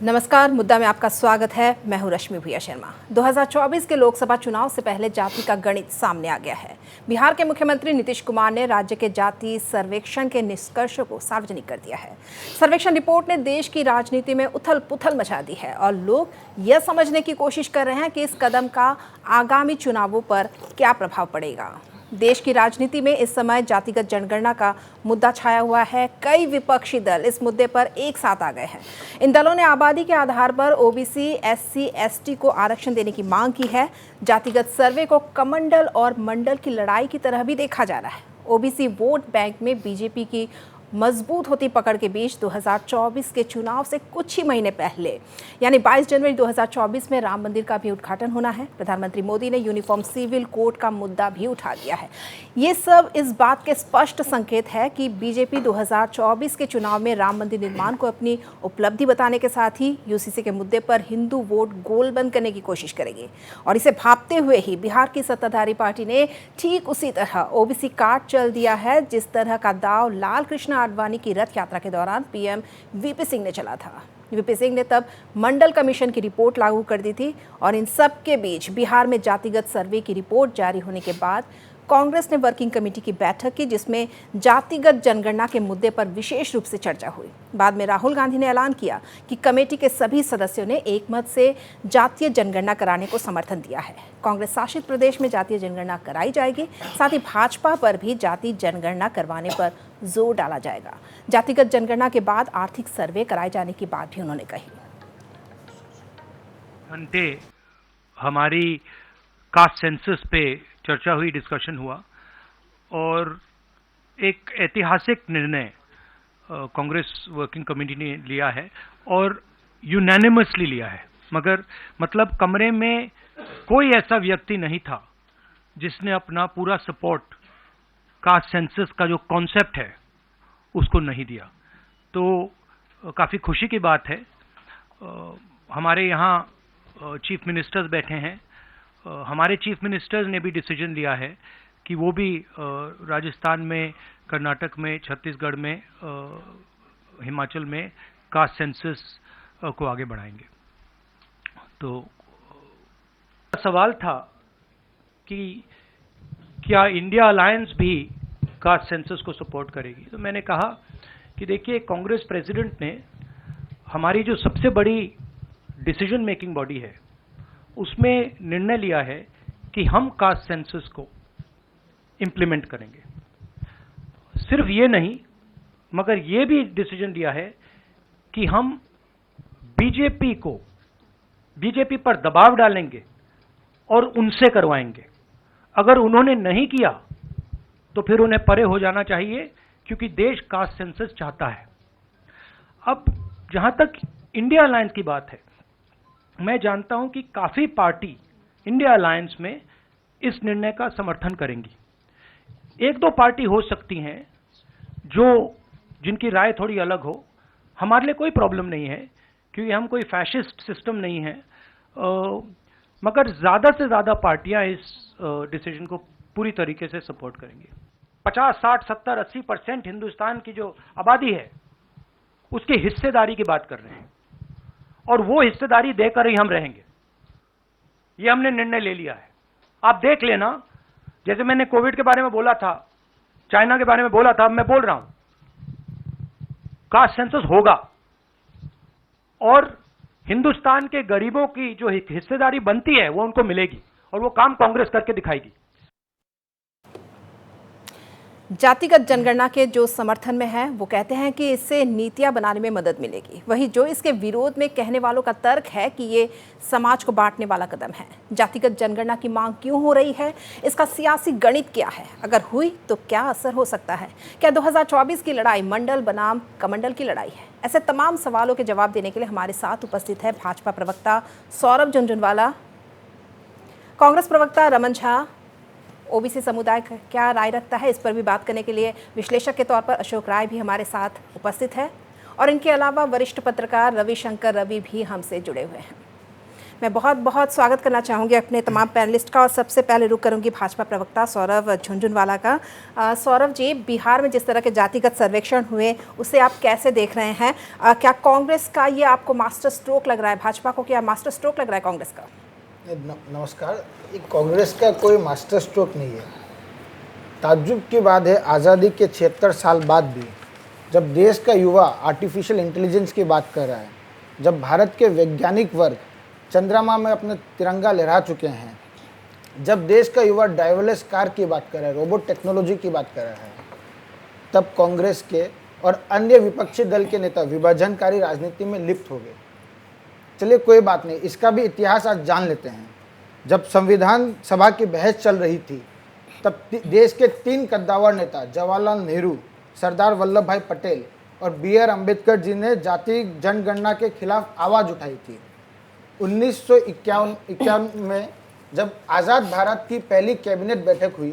नमस्कार, मुद्दा में आपका स्वागत है। मैं हूं रश्मि भूया शर्मा। 2024 के लोकसभा चुनाव से पहले जाति का गणित सामने आ गया है। बिहार के मुख्यमंत्री नीतीश कुमार ने राज्य के जाति सर्वेक्षण के निष्कर्षों को सार्वजनिक कर दिया है। सर्वेक्षण रिपोर्ट ने देश की राजनीति में उथल पुथल मचा दी है और लोग यह समझने की कोशिश कर रहे हैं कि इस कदम का आगामी चुनावों पर क्या प्रभाव पड़ेगा। देश की राजनीति में इस समय जातिगत जनगणना का मुद्दा छाया हुआ है। कई विपक्षी दल इस मुद्दे पर एक साथ आ गए हैं। इन दलों ने आबादी के आधार पर ओबीसी, एससी, एसटी को आरक्षण देने की मांग की है। जातिगत सर्वे को कमंडल और मंडल की लड़ाई की तरह भी देखा जा रहा है। ओबीसी वोट बैंक में बीजेपी की मजबूत होती पकड़ के बीच 2024 के चुनाव से कुछ ही महीने पहले यानी 22 जनवरी 2024 में राम मंदिर का भी उद्घाटन होना है। प्रधानमंत्री मोदी ने यूनिफॉर्म सिविल कोड का मुद्दा भी उठा दिया है। ये सब इस बात के स्पष्ट संकेत है कि बीजेपी 2024 के चुनाव में राम मंदिर निर्माण को अपनी उपलब्धि बताने के साथ ही यूसीसी के मुद्दे पर हिंदू वोट गोलबंद करने की कोशिश करेगी। और इसे भांपते हुए ही बिहार की सत्ताधारी पार्टी ने ठीक उसी तरह ओबीसी कार्ड चल दिया है जिस तरह का दाव लाल कृष्ण आडवाणी की रथ यात्रा के दौरान पीएम वीपी सिंह ने चला था। वीपी सिंह ने तब मंडल कमीशन की रिपोर्ट लागू कर दी थी और इन सब के बीच बिहार में जातिगत सर्वे की रिपोर्ट जारी होने के बाद कांग्रेस ने वर्किंग कमेटी की बैठक की जिसमें जातिगत जनगणना के मुद्दे पर विशेष रूप से चर्चा हुई। बाद में राहुल गांधी ने ऐलान किया कि कमेटी के सभी सदस्यों ने एकमत से जातीय जनगणना कराने को समर्थन दिया है। कांग्रेस शासित प्रदेश में जातीय जनगणना कराई जाएगी। साथ ही भाजपा पर भी जाति जनगणना करवाने पर जोर डाला जाएगा। जातिगत जनगणना के बाद आर्थिक सर्वे कराए जाने की बात भी उन्होंने कही। घंटे हमारी कास्ट सेंसस पे चर्चा हुई, डिस्कशन हुआ और एक ऐतिहासिक निर्णय कांग्रेस वर्किंग कमेटी ने लिया है और यूनानिमसली लिया है। मगर मतलब कमरे में कोई ऐसा व्यक्ति नहीं था जिसने अपना पूरा सपोर्ट कास्ट सेंसस का जो कॉन्सेप्ट है उसको नहीं दिया। तो काफ़ी खुशी की बात है। हमारे यहाँ चीफ मिनिस्टर्स बैठे हैं। हमारे चीफ मिनिस्टर्स ने भी डिसीजन लिया है कि वो भी राजस्थान में, कर्नाटक में, छत्तीसगढ़ में, हिमाचल में कास्ट सेंसस को आगे बढ़ाएंगे। तो सवाल था कि क्या इंडिया अलायंस भी कास्ट सेंसस को सपोर्ट करेगी। तो मैंने कहा कि देखिए, कांग्रेस प्रेसिडेंट ने हमारी जो सबसे बड़ी डिसीजन मेकिंग बॉडी है उसमें निर्णय लिया है कि हम कास्ट सेंसस को इंप्लीमेंट करेंगे। सिर्फ ये नहीं, मगर ये भी डिसीजन लिया है कि हम बीजेपी पर दबाव डालेंगे और उनसे करवाएंगे। अगर उन्होंने नहीं किया तो फिर उन्हें परे हो जाना चाहिए, क्योंकि देश कास्ट सेंसस चाहता है। अब जहां तक इंडिया अलायंस की बात है, मैं जानता हूं कि काफी पार्टी इंडिया अलायंस में इस निर्णय का समर्थन करेंगी। एक दो पार्टी हो सकती हैं जिनकी राय थोड़ी अलग हो। हमारे लिए कोई प्रॉब्लम नहीं है, क्योंकि हम कोई फैशिस्ट सिस्टम नहीं है। मगर ज्यादा से ज्यादा पार्टियां इस डिसीजन को पूरी तरीके से सपोर्ट करेंगी। 50, 60, 70, 80% हिंदुस्तान की जो आबादी है उसकी हिस्सेदारी की बात कर रहे हैं और वो हिस्सेदारी देकर ही हम रहेंगे। ये हमने निर्णय ले लिया है। आप देख लेना, जैसे मैंने कोविड के बारे में बोला था, चाइना के बारे में बोला था, अब मैं बोल रहा हूं, कास्ट सेंसस होगा और हिंदुस्तान के गरीबों की जो हिस्सेदारी बनती है वो उनको मिलेगी और वो काम कांग्रेस करके दिखाएगी। जातिगत जनगणना के जो समर्थन में है वो कहते हैं कि इससे नीतियां बनाने में मदद मिलेगी। वहीं जो इसके विरोध में कहने वालों का तर्क है कि ये समाज को बांटने वाला कदम है। जातिगत जनगणना की मांग क्यों हो रही है, इसका सियासी गणित क्या है, अगर हुई तो क्या असर हो सकता है, क्या 2024 की लड़ाई मंडल बनाम कमंडल की लड़ाई है। ऐसे तमाम सवालों के जवाब देने के लिए हमारे साथ उपस्थित है भाजपा प्रवक्ता सौरभ झुनझुनवाला, कांग्रेस प्रवक्ता रमन झा। ओबीसी समुदाय क्या राय रखता है, इस पर भी बात करने के लिए विश्लेषक के तौर पर अशोक राय भी हमारे साथ उपस्थित है और इनके अलावा वरिष्ठ पत्रकार रविशंकर रवि भी हमसे जुड़े हुए हैं। मैं बहुत बहुत स्वागत करना चाहूँगी अपने तमाम पैनलिस्ट का और सबसे पहले रुक करूँगी भाजपा प्रवक्ता सौरभ झुनझुनवाला का। सौरभ जी, बिहार में जिस तरह के जातिगत सर्वेक्षण हुए उसे आप कैसे देख रहे हैं? क्या कांग्रेस का ये आपको मास्टर स्ट्रोक लग रहा है? भाजपा को क्या मास्टर स्ट्रोक लग रहा है कांग्रेस का? नमस्कार। कांग्रेस का कोई मास्टर स्ट्रोक नहीं है। ताज्जुब की बात है, आज़ादी के 76 साल बाद भी जब देश का युवा आर्टिफिशियल इंटेलिजेंस की बात कर रहा है, जब भारत के वैज्ञानिक वर्ग चंद्रमा में अपना तिरंगा लहरा चुके हैं, जब देश का युवा ड्राइवरलेस कार की बात कर रहा है, रोबोट टेक्नोलॉजी की बात कर रहा है, तब कांग्रेस के और अन्य विपक्षी दल के नेता विभाजनकारी राजनीति में लिप्त हो गए। चलिए कोई बात नहीं, इसका भी इतिहास आज जान लेते हैं। जब संविधान सभा की बहस चल रही थी, तब देश के 3 कद्दावर नेता जवाहरलाल नेहरू, सरदार वल्लभ भाई पटेल और BR अम्बेडकर जी ने जाति जनगणना के खिलाफ आवाज़ उठाई थी। 1951 में जब आज़ाद भारत की पहली कैबिनेट बैठक हुई,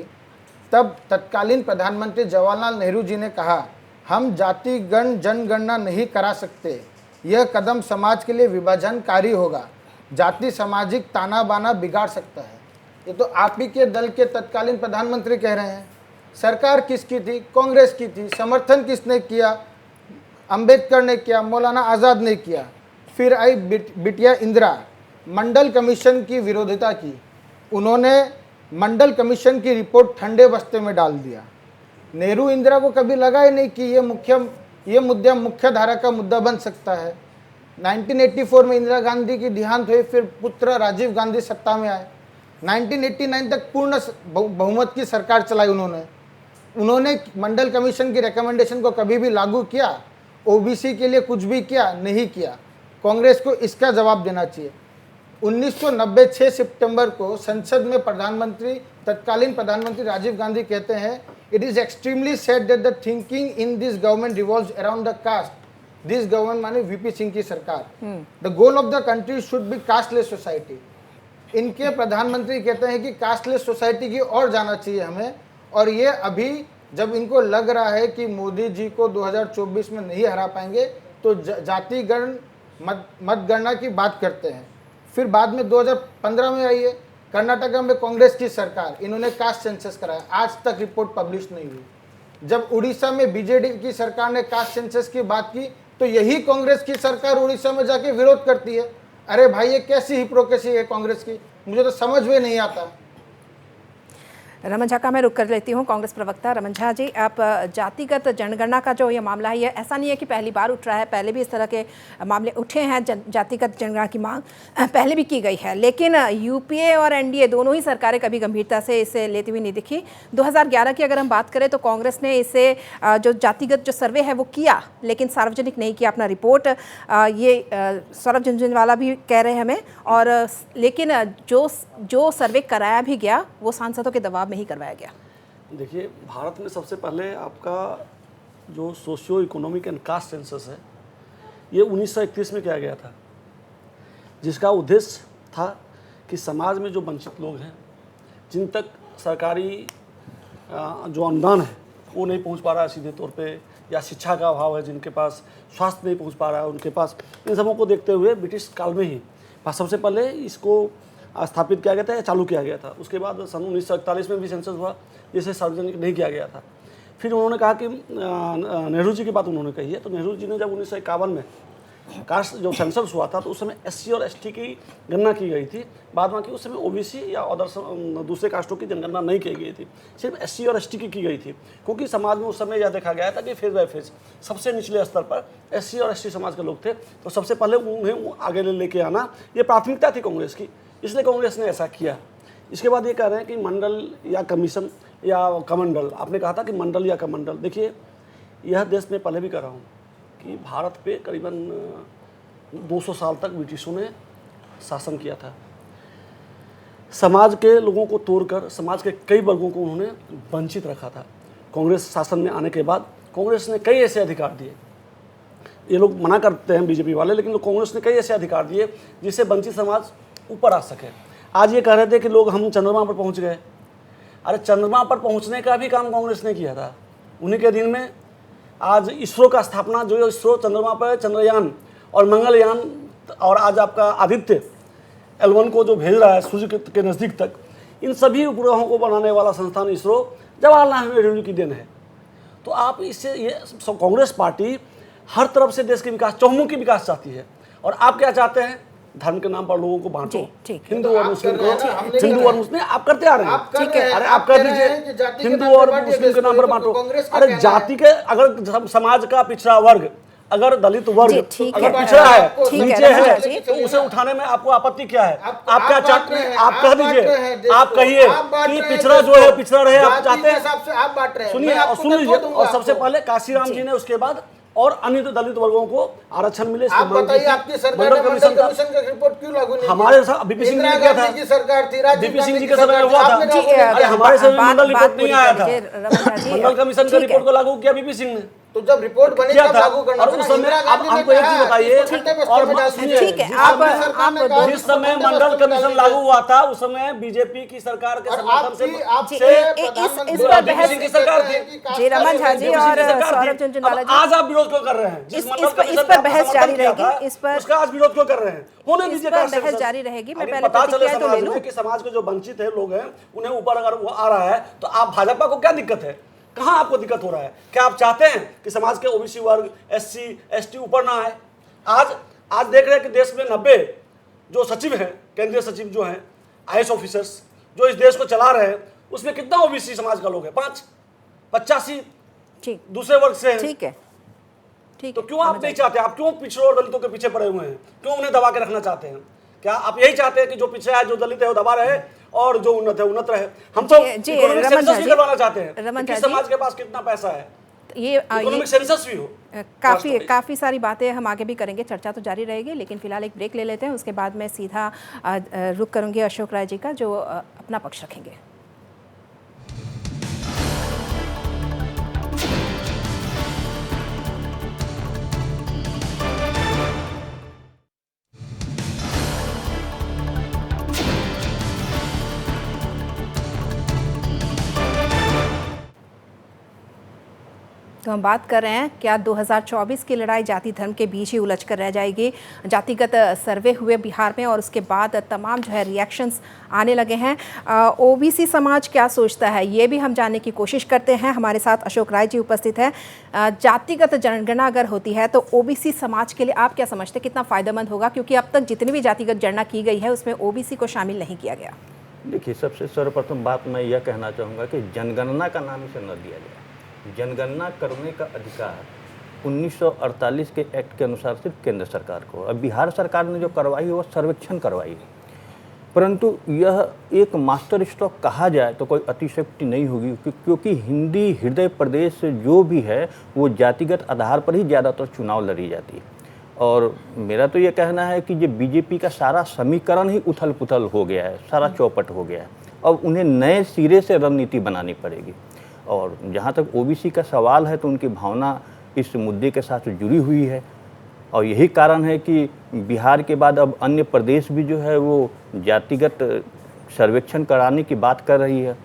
तब तत्कालीन प्रधानमंत्री जवाहरलाल नेहरू जी ने कहा, हम जातिगण जनगणना नहीं करा सकते, यह कदम समाज के लिए विभाजनकारी होगा, जाति सामाजिक ताना बाना बिगाड़ सकता है। ये तो आप ही के दल के तत्कालीन प्रधानमंत्री कह रहे हैं। सरकार किसकी थी? कांग्रेस की थी। समर्थन किसने किया? अंबेडकर ने किया, मौलाना आज़ाद ने किया। फिर आई बिटिया इंदिरा, मंडल कमीशन की विरोधिता की। उन्होंने मंडल कमीशन की रिपोर्ट ठंडे बस्ते में डाल दिया। नेहरू इंदिरा को कभी लगा ही नहीं कि ये मुद्दा मुख्य धारा का मुद्दा बन सकता है। 1984 में इंदिरा गांधी की देहांत हुई, फिर पुत्र राजीव गांधी सत्ता में आए। 1989 तक पूर्ण बहुमत की सरकार चलाई उन्होंने मंडल कमीशन की रिकमेंडेशन को कभी भी लागू किया? ओबीसी के लिए कुछ भी किया? नहीं किया। कांग्रेस को इसका जवाब देना चाहिए। 1990 6 सितंबर को संसद में तत्कालीन प्रधानमंत्री राजीव गांधी कहते हैं, it is extremely sad that the thinking in this government revolves around the caste. This government माने VP सिंह की सरकार। The goal of the country should be casteless society. इनके प्रधानमंत्री कहते हैं कि कास्टलेस सोसाइटी की ओर जाना चाहिए हमें। और ये अभी जब इनको लग रहा है कि मोदी जी को 2024 में नहीं हरा पाएंगे, तो जातिगण मतगणना की बात करते हैं। फिर बाद में 2015 में आई है कर्नाटक में कांग्रेस की सरकार, इन्होंने कास्ट सेंसस कराया, आज तक रिपोर्ट पब्लिश नहीं हुई। जब उड़ीसा में बीजेडी की सरकार ने कास्ट सेंसस की बात की, तो यही कांग्रेस की सरकार उड़ीसा में जाके विरोध करती है। अरे भाई, ये कैसी हिप्रोक्रेसी है कांग्रेस की, मुझे तो समझ में नहीं आता। रमन झा का मैं रुक कर लेती हूँ। कांग्रेस प्रवक्ता रमन झा जी, आप जातिगत जनगणना का जो ये मामला है, ये ऐसा नहीं है कि पहली बार उठ रहा है, पहले भी इस तरह के मामले उठे हैं। जातिगत जनगणना की मांग पहले भी की गई है, लेकिन UPA और NDA दोनों ही सरकारें कभी गंभीरता से इसे लेती हुई नहीं दिखी। 2011 की अगर हम बात करें तो कांग्रेस ने इसे जो जातिगत जो सर्वे है वो किया, लेकिन सार्वजनिक नहीं किया अपना रिपोर्ट। ये सौरभ झुनझुनवाला भी कह रहे हैं हमें। और लेकिन जो सर्वे कराया भी गया वो सांसदों के दबाव में ही करवाया गया। देखिए, भारत में सबसे पहले आपका जो socio economic and caste census है, ये 1931 में किया गया था, जिसका उद्देश्य था कि समाज में जो वंचित लोग हैं, जिन तक सरकारी जो अनुदान है वो नहीं पहुंच पा रहा है सीधे तौर पे, या शिक्षा का अभाव है, जिनके पास स्वास्थ्य नहीं पहुंच पा रहा है उनके पास, इन सबों को देखते हुए ब्रिटिश काल में ही सबसे पहले इसको स्थापित किया गया था या चालू किया गया था। उसके बाद सन 1941 में भी सेंसस हुआ, जिसे सार्वजनिक नहीं किया गया था। फिर उन्होंने कहा कि नेहरू जी की बात उन्होंने कही है, तो नेहरू जी ने जब 1951 में कास्ट जो सेंसस हुआ था, तो उस समय SC और ST की गणना की गई थी। बाद में कि उस समय OBC या अदर दूसरे कास्टों की जनगणना नहीं की गई थी, सिर्फ SC और ST की गई थी, क्योंकि समाज में उस समय यह देखा गया था कि फेज बाय फेज सबसे निचले स्तर पर SC और ST समाज के लोग थे, तो सबसे पहले उन्हें आगे लेके आना ये प्राथमिकता थी कांग्रेस की, इसलिए कांग्रेस ने ऐसा किया। इसके बाद ये कह रहे हैं कि मंडल या कमीशन या कमंडल, आपने कहा था कि मंडल या कमंडल। देखिए, यह देश में पहले भी कह रहा हूँ कि भारत पे करीबन 200 साल तक ब्रिटिशों ने शासन किया था। समाज के लोगों को तोड़कर समाज के कई वर्गों को उन्होंने वंचित रखा था। कांग्रेस शासन में आने के बाद कांग्रेस ने कई ऐसे अधिकार दिए, ये लोग मना करते हैं BJP वाले, लेकिन कांग्रेस ने कई ऐसे अधिकार दिए जिससे वंचित समाज ऊपर आ सके। आज ये कह रहे थे कि लोग हम चंद्रमा पर पहुंच गए। अरे चंद्रमा पर पहुंचने का भी काम कांग्रेस ने किया था। उन्हीं के दिन में आज इसरो का स्थापना, जो इसरो चंद्रमा पर चंद्रयान और मंगलयान, और आज आपका आदित्य, L1 को जो भेज रहा है सूर्य के नज़दीक तक, इन सभी उपग्रहों को बनाने वाला संस्थान इसरो जवाहरलाल नेहरू की देन है। तो आप इससे ये कांग्रेस पार्टी हर तरफ से देश के विकास, चहुमुखी विकास चाहती है, और आप क्या चाहते हैं? धर्म के नाम पर लोगों को बांटो, हिंदू और मुस्लिम को, हिंदू और मुस्लिम आप करते आ रहे हैं। ठीक है, अरे आप कर दीजिए, हिंदू और मुस्लिम के नाम पर बांटो। अरे जाति के, अगर समाज का पिछड़ा वर्ग, अगर दलित वर्ग अगर पिछड़ा है, नीचे है, तो उसे उठाने में आपको आपत्ति क्या है? आप क्या चाहते हैं? आप कह दीजिए, आप कहिए कि पिछड़ा जो है पिछड़ा रहे, आप चाहते हैं। सुनिए और सुन लीजिए। और सबसे पहले काशीराम जी ने उसके बाद और अन्य दलित वर्गों को आरक्षण मिले। आप बताइए, आपकी सरकार ने मंडल कमीशन का रिपोर्ट क्यों लागू नहीं? हमारे साथ बीपी सिंह जी क्या था? सरकार थी, बीपी सिंह जी के समय हुआ था। अरे हमारे समय मंडल रिपोर्ट नहीं आया था, मंडल कमीशन का रिपोर्ट को लागू किया बीपी सिंह ने। तो जब रिपोर्ट बनी तब लागू करना और उस समय अब हमको एक चीज बताइए, और सुनिए, जिस समय मंडल कमीशन लागू हुआ था उस समय बीजेपी की सरकार के समर्थन से इस पर बहस की सरकार थी जी, रमन झा जी और सौरभ झुनझुनवाला जी, आज आप विरोध क्यों कर रहे हैं? जिस मंडल कमीशन इस पर बहस जारी रहेगी, इस पर उसका आज विरोध क्यों कर रहे हैं? होने दीजिए, बहस जारी रहेगी। मैं पहले पता चले प्रतिक्रिया तो ले समाज लूं में कि समाज के जो वंचित है लोग हैं उन्हें ऊपर अगर वो आ रहा है तो आप भाजपा को क्या दिक्कत है? कहां आपको दिक्कत हो रहा है? क्या आप चाहते हैं कि समाज के ओबीसी वर्ग, एससी एसटी ऊपर ना आए? आज देख रहे हैं कि देश में 90 जो सचिव हैं, केंद्रीय सचिव जो हैं, आईएएस ऑफिसर्स जो इस देश को चला रहे हैं, उसमें कितना ओबीसी समाज का लोग है? 85 ठीक दूसरे वर्ग से हैं। ठीक है, ठीक तो है। क्यों आप नहीं चाहते? आप क्यों पिछड़ों और दलितों के पीछे पड़े हुए हैं? क्यों उन्हें दबा के रखना चाहते हैं? क्या आप यही चाहते हैं कि जो पिछड़ा है, जो दलित है वो दबा रहे और जो उन्नत है उन्नत रहे? हम तो इकोनॉमिक सेंसस भी करवाना चाहते हैं कि समाज के पास कितना पैसा है, ये इकोनॉमिक सेंसस भी हो। काफ़ी सारी बातें हम आगे भी करेंगे, चर्चा तो जारी रहेगी, लेकिन फिलहाल एक ब्रेक ले लेते हैं। उसके बाद मैं सीधा रुख करूंगी अशोक राय जी का, जो अपना पक्ष रखेंगे। तो हम बात कर रहे हैं, क्या 2024 की लड़ाई जाति धर्म के बीच ही उलझ कर रह जाएगी? जातिगत सर्वे हुए बिहार में और उसके बाद तमाम जो है रिएक्शंस आने लगे हैं। ओबीसी समाज क्या सोचता है, ये भी हम जानने की कोशिश करते हैं। हमारे साथ अशोक राय जी उपस्थित है। जातिगत जनगणना अगर होती है तो ओबीसी समाज के लिए आप क्या समझते हैं, कितना फ़ायदेमंद होगा? क्योंकि अब तक जितनी भी जातिगत गणना की गई है उसमें ओबीसी को शामिल नहीं किया गया। देखिए, सबसे सर्वप्रथम बात मैं यह कहना चाहूँगा कि जनगणना का नाम इसे न दिया जाए। जनगणना करने का अधिकार 1948 के एक्ट के अनुसार सिर्फ केंद्र सरकार को। अब बिहार सरकार ने जो करवाई है वो सर्वेक्षण करवाई है, परंतु यह एक मास्टर स्ट्रोक कहा जाए तो कोई अतिशयोक्ति नहीं होगी, क्योंकि हिंदी हृदय प्रदेश जो भी है वो जातिगत आधार पर ही ज़्यादातर चुनाव लड़ी जाती है। और मेरा तो ये कहना है कि ये बीजेपी का सारा समीकरण ही उथल पुथल हो गया है, सारा चौपट हो गया है। अब उन्हें नए सिरे से रणनीति बनानी पड़ेगी। और जहाँ तक ओबीसी का सवाल है तो उनकी भावना इस मुद्दे के साथ जुड़ी हुई है, और यही कारण है कि बिहार के बाद अब अन्य प्रदेश भी जो है वो जातिगत सर्वेक्षण कराने की बात कर रही है।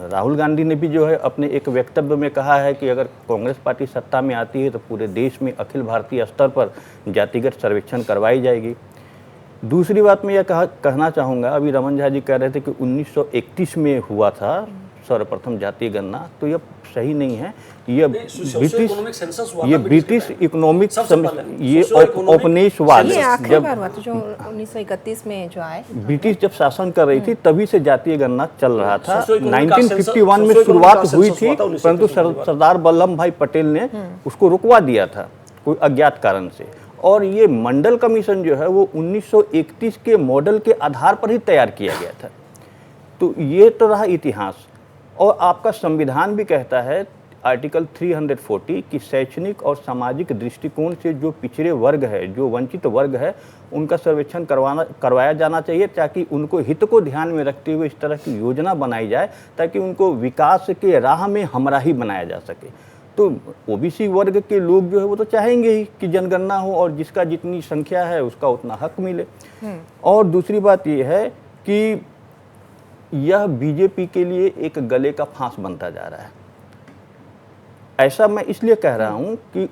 राहुल गांधी ने भी जो है अपने एक वक्तव्य में कहा है कि अगर कांग्रेस पार्टी सत्ता में आती है तो पूरे देश में अखिल भारतीय स्तर पर जातिगत सर्वेक्षण करवाई जाएगी। दूसरी बात मैं यह कहना चाहूँगा, अभी रमन झा जी कह रहे थे कि 1931 में हुआ था सर्वप्रथम जातीय गणना, तो यह सही नहीं है। ये ब्रिटिश इकोनॉमिक ये औपनिवेशवाद जब बार हुआ था, जो 1931 में जो आए, ब्रिटिश जब शासन कर रही थी तभी से जातीय गणना चल रहा था। 1951 में शुरुआत हुई थी, परंतु सरदार वल्लभ भाई पटेल ने उसको रुकवा दिया था कोई अज्ञात कारण से। और ये मंडल कमीशन जो है वो 1931 के मॉडल के आधार पर ही तैयार किया गया था। तो ये तो रहा इतिहास। और आपका संविधान भी कहता है आर्टिकल 340 कि शैक्षणिक और सामाजिक दृष्टिकोण से जो पिछड़े वर्ग है, जो वंचित वर्ग है, उनका सर्वेक्षण करवाया जाना चाहिए, ताकि उनको हित को ध्यान में रखते हुए इस तरह की योजना बनाई जाए ताकि उनको विकास के राह में हमराही बनाया जा सके। तो ओबीसी वर्ग के लोग जो है वो तो चाहेंगे ही कि जनगणना हो और जिसका जितनी संख्या है उसका उतना हक मिले। और दूसरी बात ये है कि यह बीजेपी के लिए एक गले का फांस बनता जा रहा है। ऐसा मैं इसलिए कह रहा हूं कि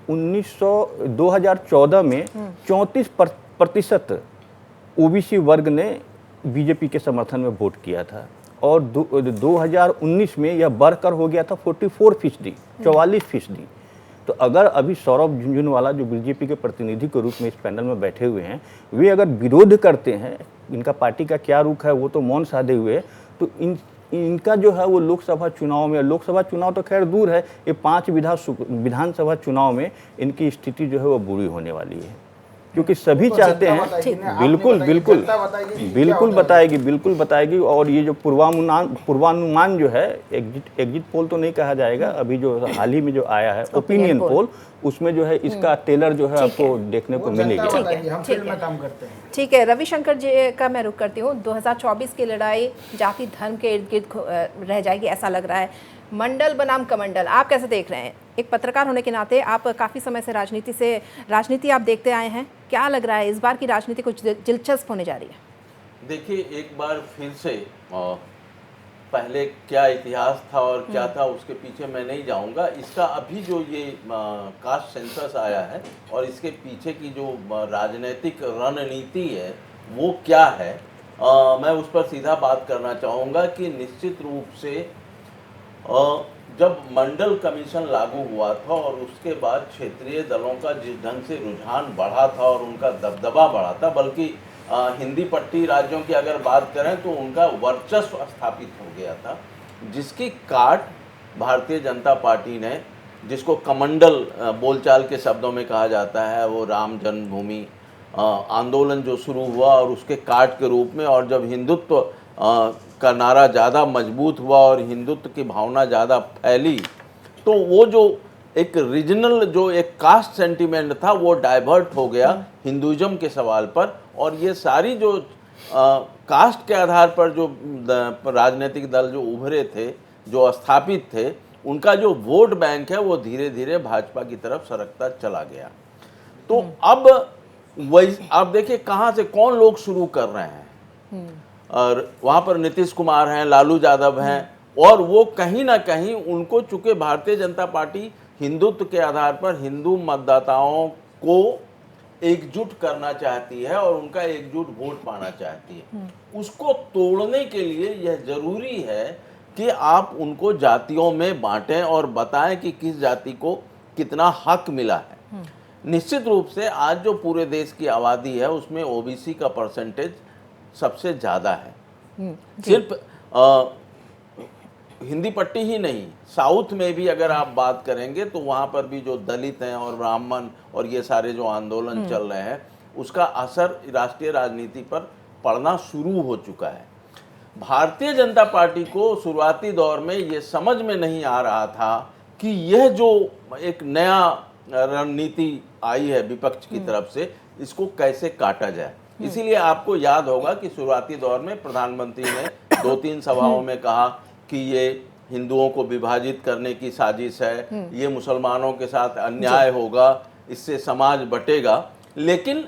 2014 में 34% ओबीसी वर्ग ने बीजेपी के समर्थन में वोट किया था और 2019 में यह बढ़कर हो गया था 44%, 44%। तो अगर अभी सौरभ झुनझुनवाला जो बीजेपी के प्रतिनिधि के रूप में इस पैनल में बैठे हुए हैं, वे अगर विरोध करते हैं, इनका पार्टी का क्या रुख है वो तो मौन साधे हुए है, तो इनका जो है वो लोकसभा चुनाव में, लोकसभा चुनाव तो खैर दूर है, ये 5 विधानसभा चुनाव में इनकी स्थिति जो है वो बुरी होने वाली है, क्योंकि सभी चाहते हैं। बिल्कुल बिल्कुल बिल्कुल बताएगी। और ये जो पूर्वानुमान जो है, एग्जिट पोल तो नहीं कहा जाएगा, अभी जो हाल ही में जो आया है ओपिनियन पोल, उसमें जो है इसका टेलर जो है आपको देखने को मिलेगी। ठीक है, रविशंकर जी का मैं रुख करती हूँ। 2024 की लड़ाई जाति धर्म के इर्द गिर्द रह जाएगी ऐसा लग रहा है। मंडल बनाम कमंडल, आप कैसे देख रहे हैं? एक पत्रकार होने के नाते आप काफ़ी समय से राजनीति आप देखते आए हैं, क्या लग रहा है इस बार की राजनीति कुछ दिलचस्प होने जा रही है? देखिए, एक बार फिर से पहले क्या इतिहास था और क्या था उसके पीछे मैं नहीं जाऊंगा। इसका अभी जो ये कास्ट सेंसस आया है और इसके पीछे की जो राजनीतिक रणनीति है वो क्या है, मैं उस पर सीधा बात करना चाहूँगा कि निश्चित रूप से जब मंडल कमीशन लागू हुआ था और उसके बाद क्षेत्रीय दलों का जिस ढंग से रुझान बढ़ा था और उनका दबदबा बढ़ा था, बल्कि हिंदी पट्टी राज्यों की अगर बात करें तो उनका वर्चस्व स्थापित हो गया था, जिसकी काट भारतीय जनता पार्टी ने, जिसको कमंडल बोलचाल के शब्दों में कहा जाता है, वो राम जन्मभूमि आंदोलन जो शुरू हुआ और उसके काट के रूप में, और जब हिंदुत्व का नारा ज़्यादा मजबूत हुआ और हिंदुत्व की भावना ज़्यादा फैली, तो वो जो एक रीजनल जो एक कास्ट सेंटिमेंट था वो डाइवर्ट हो गया हिंदुइज्म के सवाल पर। और ये सारी जो कास्ट के आधार पर जो राजनीतिक दल जो उभरे थे, जो स्थापित थे, उनका जो वोट बैंक है वो धीरे धीरे भाजपा की तरफ सरकता चला गया। तो अब वही आप देखिए कहाँ से कौन लोग शुरू कर रहे हैं, और वहाँ पर नीतीश कुमार हैं, लालू यादव हैं, और वो कहीं ना कहीं उनको, चूंकि भारतीय जनता पार्टी हिंदुत्व के आधार पर हिंदू मतदाताओं को एकजुट करना चाहती है और उनका एकजुट वोट पाना चाहती है, उसको तोड़ने के लिए यह जरूरी है कि आप उनको जातियों में बांटें और बताएं कि किस जाति को कितना हक मिला है। निश्चित रूप से आज जो पूरे देश की आबादी है उसमें ओबीसी का परसेंटेज सबसे ज़्यादा है। सिर्फ हिंदी पट्टी ही नहीं, साउथ में भी अगर आप बात करेंगे तो वहाँ पर भी जो दलित हैं और ब्राह्मण और ये सारे जो आंदोलन चल रहे हैं, उसका असर राष्ट्रीय राजनीति पर पड़ना शुरू हो चुका है। भारतीय जनता पार्टी को शुरुआती दौर में ये समझ में नहीं आ रहा था कि यह जो एक नया रणनीति आई है विपक्ष की तरफ से, इसको कैसे काटा जाए। इसीलिए आपको याद होगा कि शुरुआती दौर में प्रधानमंत्री ने 2-3 सभाओं में कहा कि ये हिंदुओं को विभाजित करने की साजिश है, ये मुसलमानों के साथ अन्याय होगा, इससे समाज बटेगा। लेकिन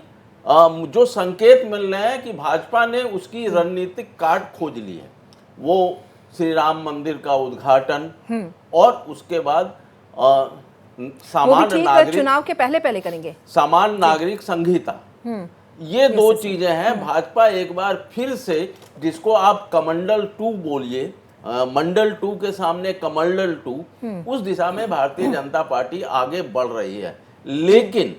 जो संकेत मिल रहे हैं कि भाजपा ने उसकी रणनीतिक काट खोज ली है, वो श्री राम मंदिर का उद्घाटन और उसके बाद सामान्य नागरिक, चुनाव के पहले करेंगे सामान्य नागरिक संहिता, ये 2 चीजें हैं। भाजपा एक बार फिर से, जिसको आप कमंडल 2 बोलिए, मंडल 2 के सामने कमंडल 2, उस दिशा में भारतीय जनता पार्टी आगे बढ़ रही है। लेकिन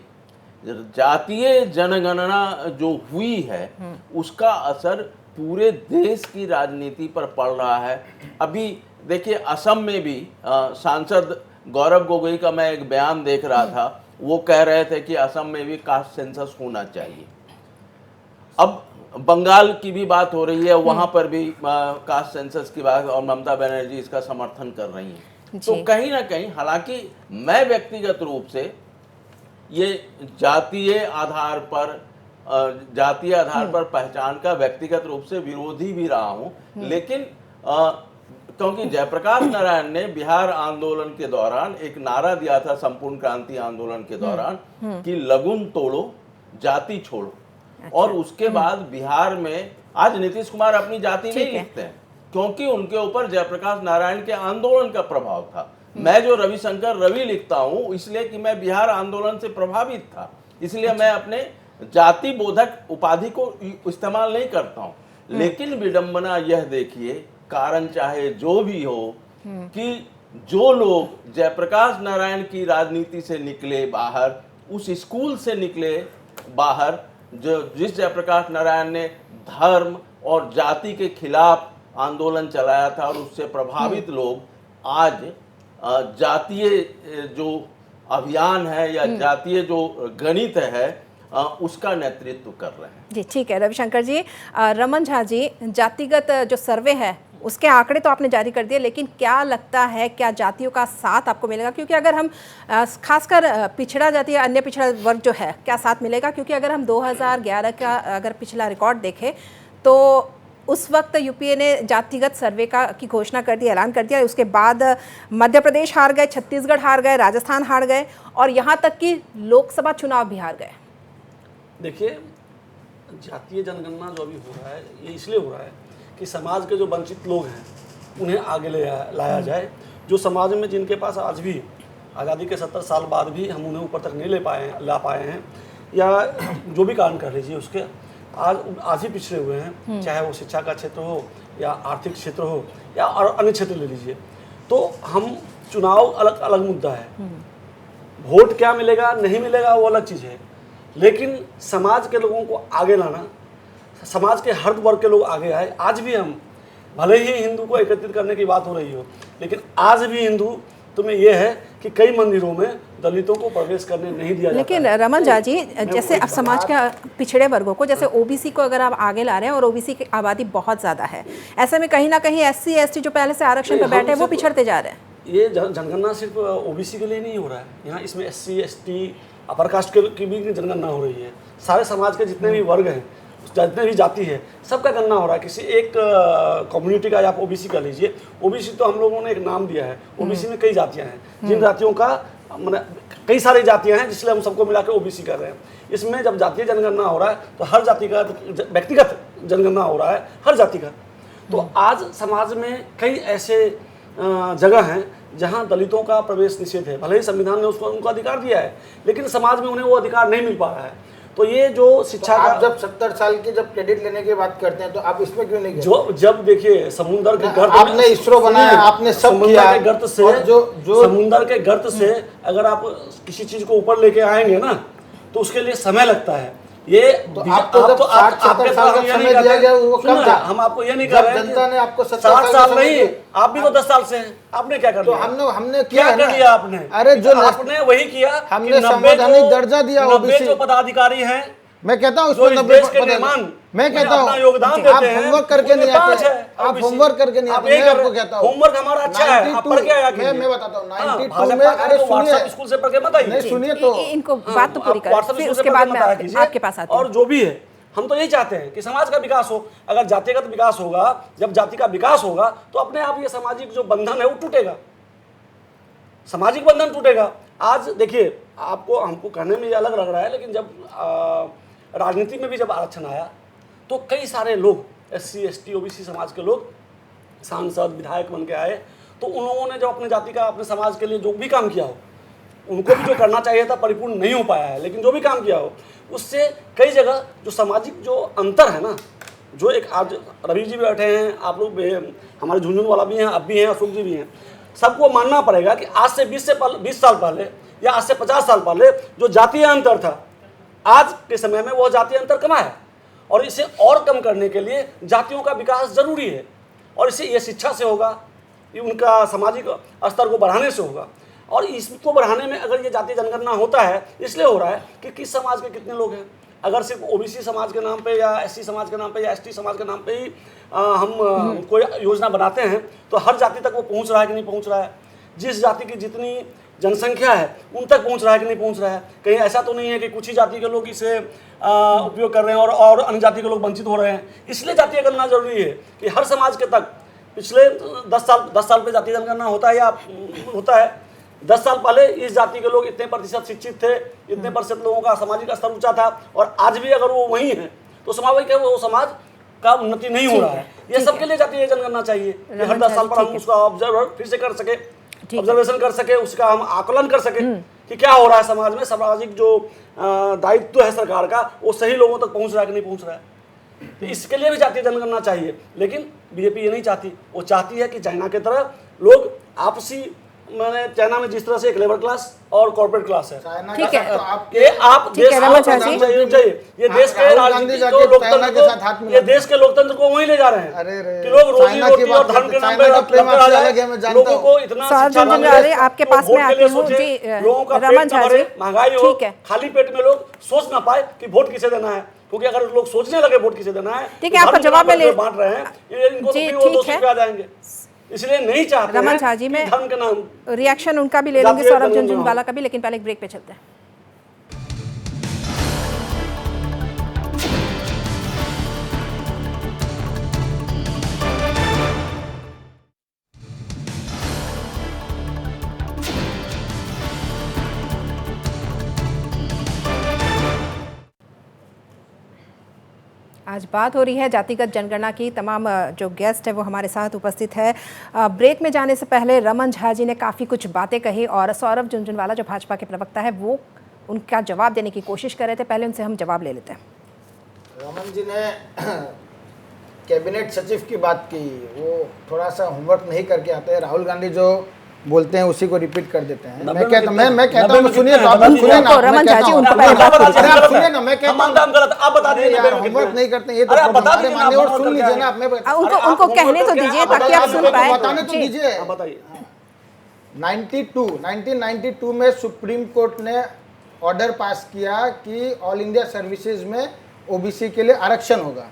जातीय जनगणना जो हुई है उसका असर पूरे देश की राजनीति पर पड़ रहा है। अभी देखिए असम में भी सांसद गौरव गोगोई का मैं एक बयान देख रहा था, वो कह रहे थे कि असम में भी कास्ट सेंसस होना चाहिए। अब बंगाल की भी बात हो रही है, वहां पर भी कास्ट सेंसस की बात, और ममता बनर्जी इसका समर्थन कर रही हैं। तो कहीं ना कहीं, हालांकि मैं व्यक्तिगत रूप से ये जातीय आधार पर पहचान का व्यक्तिगत रूप से विरोधी भी रहा हूं, लेकिन क्योंकि जयप्रकाश नारायण ने बिहार आंदोलन के दौरान एक नारा दिया था, संपूर्ण क्रांति आंदोलन के दौरान, कि लगुन तोड़ो जाति छोड़ो। और उसके बाद बिहार में आज नीतीश कुमार अपनी जाति नहीं लिखते हैं, क्योंकि उनके ऊपर जयप्रकाश नारायण के आंदोलन का प्रभाव था। मैं जो रविशंकर रवि लिखता हूं इसलिए कि मैं बिहार आंदोलन से प्रभावित था, इसलिए मैं अपने जाति बोधक उपाधि को इस्तेमाल नहीं करता हूँ, लेकिन विडंबना यह देखिए, कारण चाहे जो भी हो, कि जो लोग जयप्रकाश नारायण की राजनीति से निकले बाहर, उस स्कूल से निकले बाहर, जो जिस जयप्रकाश नारायण ने धर्म और जाति के खिलाफ आंदोलन चलाया था, और उससे प्रभावित लोग आज जातीय जो अभियान है या जातीय जो गणित है उसका नेतृत्व कर रहे हैं। जी ठीक है रविशंकर जी। रमन झा जी, जातिगत जो सर्वे है उसके आंकड़े तो आपने जारी कर दिए, लेकिन क्या लगता है क्या जातियों का साथ आपको मिलेगा? क्योंकि अगर हम खासकर पिछड़ा जाति या अन्य पिछड़ा वर्ग जो है, क्या साथ मिलेगा? क्योंकि अगर हम 2011 का अगर पिछला रिकॉर्ड देखें तो उस वक्त यूपीए ने जातिगत सर्वे की घोषणा कर दी, ऐलान कर दिया। उसके बाद मध्य प्रदेश हार गए, छत्तीसगढ़ हार गए, राजस्थान हार गए और यहाँ तक कि लोकसभा चुनाव भी हार गए। देखिए, जातीय जनगणना जो अभी हो रहा है ये इसलिए हो रहा है कि समाज के जो वंचित लोग हैं उन्हें आगे लाया जाए। जो समाज में जिनके पास आज भी आज़ादी के 70 साल बाद भी हम उन्हें ऊपर तक नहीं ला पाए हैं, या जो भी कारण कर लीजिए उसके आज ही पिछड़े हुए हैं, चाहे वो शिक्षा का क्षेत्र हो या आर्थिक क्षेत्र हो या और अन्य क्षेत्र ले लीजिए। तो हम चुनाव अलग अलग मुद्दा है, वोट क्या मिलेगा नहीं मिलेगा वो अलग चीज़ है, लेकिन समाज के लोगों को आगे लाना, समाज के हर वर्ग के लोग आगे आए। आज भी हम भले ही हिंदू को एकत्रित करने की बात हो रही हो, लेकिन आज भी हिंदू तुम्हें यह है कि कई मंदिरों में दलितों को प्रवेश करने नहीं दिया जाता। लेकिन रमन झा जी, जैसे अब समाज के पिछड़े वर्गों को, जैसे ओबीसी को अगर आप आगे ला रहे हैं और ओबीसी की आबादी बहुत ज़्यादा है, ऐसे में कहीं ना कहीं एससी एसटी जो पहले से आरक्षण पर बैठे हैं वो पिछड़ते जा रहे हैं। ये जनगणना सिर्फ ओबीसी के लिए नहीं हो रहा है, यहाँ इसमें एससी एसटी अपर कास्ट की भी जनगणना हो रही है। सारे समाज के जितने भी वर्ग हैं, जितने भी जाति है, सबका गणना हो रहा है। किसी एक कम्युनिटी का, आप ओबीसी का लीजिए, ओबीसी तो हम लोगों ने एक नाम दिया है, ओबीसी में कई जातियां हैं, जिन जातियों का मतलब कई सारी जातियां हैं, जिसलिए हम सबको मिला के ओबीसी कर रहे हैं। इसमें जब जातीय जनगणना हो रहा है तो हर जाति का व्यक्तिगत जनगणना हो रहा है, हर जाति का। तो आज समाज में कई ऐसे जगह हैं जहां दलितों का प्रवेश निषेध है। भले ही संविधान ने उसको उनको अधिकार दिया है, लेकिन समाज में उन्हें वो अधिकार नहीं मिल पा रहा है। तो ये जो शिक्षा तो आप जब 70 साल की जब क्रेडिट लेने की बात करते हैं तो आप इसमें क्यों नहीं जो जब देखिए समुद्र के गर्त, आपने इसरो बनाया, आपने सब किया, समुद्र के गर्त से, जो समुद्र के गर्त से अगर आप किसी चीज को ऊपर लेके आएंगे ना तो उसके लिए समय लगता है। ये तो आपको जब 60-70 साल का समय दिया गया वो कब था? हम आपको ये नहीं कर रहे हैं जनता ने आपको 60 साल नहीं, आप भी तो 10 साल से हैं, आपने क्या कर तो लिया? हमने क्या कर लिया आपने? अरे जो आपने वही किया, हमने संवैधानिक दर्जा दिया। 90 जो पदाधिकारी हैं, मैं कहता हूँ जो इस देश के निर्माण मैं कहता हूँ योगदान आप देते हैं, होमवर्क करके नहीं आते, आप OBC। होमवर्क करके नहीं आते। मैं आपको कहता हूँ होमवर्क हमारा अच्छा है, आप पढ़ के आया कीजिए। मैं बताता हूँ 92 भाजपा में, का अरे तो सुनिए, व्हाट्सएप स्कूल से पढ़ के मत आइए। नहीं सुनिए तो इनको बात तो पूरी व्हाट्सएप करें, फिर स्कूल से उसके पढ़ बाद के मैं मत आया कीजिए। आपके पास आती हूँ। और जो भी है, हम तो यही चाहते हैं कि समाज का विकास हो। अगर जातिगत विकास होगा, जब जाति का विकास होगा तो अपने आप ये सामाजिक जो बंधन है वो टूटेगा, सामाजिक बंधन टूटेगा। आज देखिए, आपको हमको कहने में ये अलग लग रहा है, लेकिन जब राजनीति में भी जब आरक्षण आया तो कई सारे लोग एससी एसटी ओबीसी समाज के लोग सांसद विधायक बन के आए। तो उन लोगों ने जब अपने जाति का, अपने समाज के लिए जो भी काम किया हो, उनको भी जो करना चाहिए था परिपूर्ण नहीं हो पाया है, लेकिन जो भी काम किया हो उससे कई जगह जो सामाजिक जो अंतर है ना, जो एक आज रवि जी भी बैठे हैं, आप लोग हमारे झुंझुनू वाला भी हैं, आप भी हैं, अशोक जी भी हैं, सबको मानना पड़ेगा कि आज से 20 साल पहले या आज से 50 साल पहले जो जातीय अंतर था, आज के समय में वो जातीय अंतर कमा है। और इसे और कम करने के लिए जातियों का विकास जरूरी है, और इसे ये शिक्षा से होगा, ये उनका सामाजिक स्तर को बढ़ाने से होगा। और इसको बढ़ाने में अगर ये जातीय जनगणना होता है, इसलिए हो रहा है कि किस समाज के कितने लोग हैं। अगर सिर्फ ओबीसी समाज के नाम पे या एससी समाज के नाम पे या एसटी समाज के नाम पे ही हम कोई योजना बनाते हैं तो हर जाति तक वो पहुंच रहा है कि नहीं पहुंच रहा है, जिस जाति की जितनी जनसंख्या है उन तक पहुंच रहा है कि नहीं पहुंच रहा है। कहीं ऐसा तो नहीं है कि कुछ ही जाति के लोग इसे उपयोग कर रहे हैं और अन्य जाति के लोग वंचित हो रहे हैं। इसलिए जातीय जनगणना जरूरी है कि हर समाज के तक। पिछले 10 साल पे जातीय जनगणना होता है या होता है, 10 साल पहले इस जाति के लोग इतने प्रतिशत शिक्षित थे, इतने प्रतिशत लोगों का सामाजिक स्तर ऊंचा था, और आज भी अगर वो वही है तो स्वाभाविक है वो समाज का उन्नति नहीं हो रहा है। ये सबके लिए जातीय जनगणना चाहिए कि हर 10 साल पर हम उसका ऑब्जर्व फिर से कर सके, ऑब्जर्वेशन कर सके, उसका हम आकलन कर सके कि क्या हो रहा है समाज में, सामाजिक जो दायित्व है सरकार का वो सही लोगों तक पहुंच रहा है कि नहीं पहुंच रहा है। तो इसके लिए भी जातीय जनगणना चाहिए, लेकिन बीजेपी ये नहीं चाहती। वो चाहती है कि चाइना की तरह लोग आपसी, मैंने चाइना में जिस तरह से एक लेबर क्लास और कॉर्पोरेट क्लास है, ठीक है, ये आप ठीक है, रमन झा जी। ये देश के राजनीति को, लोकतंत्र को, ये देश के लोकतंत्र को वहीं ले जा रहे हैं कि लोग रोजी रोटी और धर्म के नाम पे लोगों को इतना शिक्षा ना मिले, आपके पास में आती हूँ जी, लोगों का रमन पेट ना झा भरे, जी, महंगाई हो, ठीक है। खाली पेट में लोग सोच ना पाए कि वोट किसे देना है, क्योंकि अगर लोग सोचने लगे वोट किसे देना है, ठीक है, आपका जवाब मैं ले बांट रहे हैं, इनको जी, तो वो ठीक है। 200 आ जाएंगे, इसलिए नहीं चाहते रमन झा जी, कि मैं धर्म के नाम रिएक्शन उनका भी ले लूंगी, जातीय सौरभ जनगणना झुनझुनवाला का भी, लेकिन पहले एक ब्रेक पे चलते हैं। आज बात हो रही है जातिगत जनगणना की। तमाम जो गेस्ट है वो हमारे साथ उपस्थित है। ब्रेक में जाने से पहले रमन झा जी ने काफ़ी कुछ बातें कही और सौरभ झुनझुनवाला जो भाजपा के प्रवक्ता है वो उनका जवाब देने की कोशिश कर रहे थे। पहले उनसे हम जवाब ले लेते हैं। रमन जी ने कैबिनेट सचिव की बात की, वो थोड़ा सा होमवर्क नहीं करके आते हैं। राहुल गांधी जो बोलते हैं उसी को रिपीट कर देते हैं। मैं कहता हूँ सुनिए, तो आप सुनिए ना, रमन झा जी उनको पहले बात अरे आप सुनिए ना, मैं कहता हूँ गलत, आप बता दीजिए यार होमवर्क नहीं करते, ये तो अरे आप बता हमारे दीजिए मान्य ना, और सुन लीजिए ना, आप मैं उनको कहने तो दीजिए ताकि आप सुन पाए। बताने तो दीजिए। बताइए। 1992 में सुप्रीम कोर्ट ने ऑर्डर पास किया कि ऑल इंडिया सर्विसेज में ओबीसी के लिए आरक्षण होगा।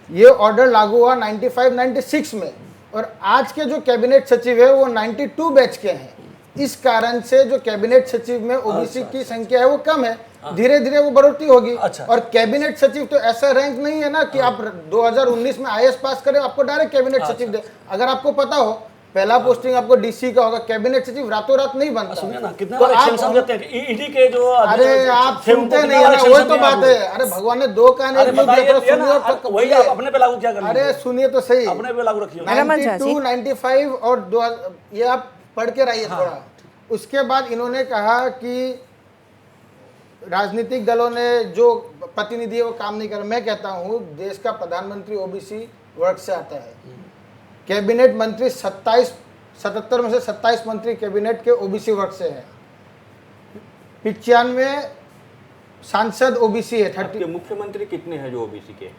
ये ऑर्डर लागू हुआ 95-96 में, और आज के जो कैबिनेट सचिव है वो 92 बैच के हैं। इस कारण से जो कैबिनेट सचिव में ओबीसी की संख्या है वो कम है, धीरे धीरे वो बढ़ोतरी होगी। और कैबिनेट सचिव तो ऐसा रैंक नहीं है ना कि आप 2019 में आईएएस पास करें आपको डायरेक्ट कैबिनेट सचिव दे। अगर आपको पता हो पहला पोस्टिंग आपको डीसी का होगा, कैबिनेट सचिव रातों रात नहीं बनता। सुनिए ना, कितने तो बार आप एक्शन समझते हैं कि ईडी के जो अरे आप सुनते नहीं है ना, वही तो बात है। अरे भगवान ने दो कान एक मुंह दिया, थोड़ा सुनिए और वही आप अपने पे लागू क्या करेंगे? अरे सुनिए तो सही, अपने पे लागू रखिए। 92, 95 और 2000 ये आप पढ़ के रहिए थोड़ा। उसके बाद इन्होंने कहा कि राजनीतिक दलों ने जो प्रतिनिधि है वो काम नहीं कर रहा। मैं कहता हूँ देश का प्रधानमंत्री ओबीसी वर्ग से आता है। कैबिनेट मंत्री 77 में से 27 मंत्री कैबिनेट के ओबीसी वर्ग से हैं। 95 सांसद ओबीसी है। 30 मुख्यमंत्री कितने हैं जो ओबीसी के?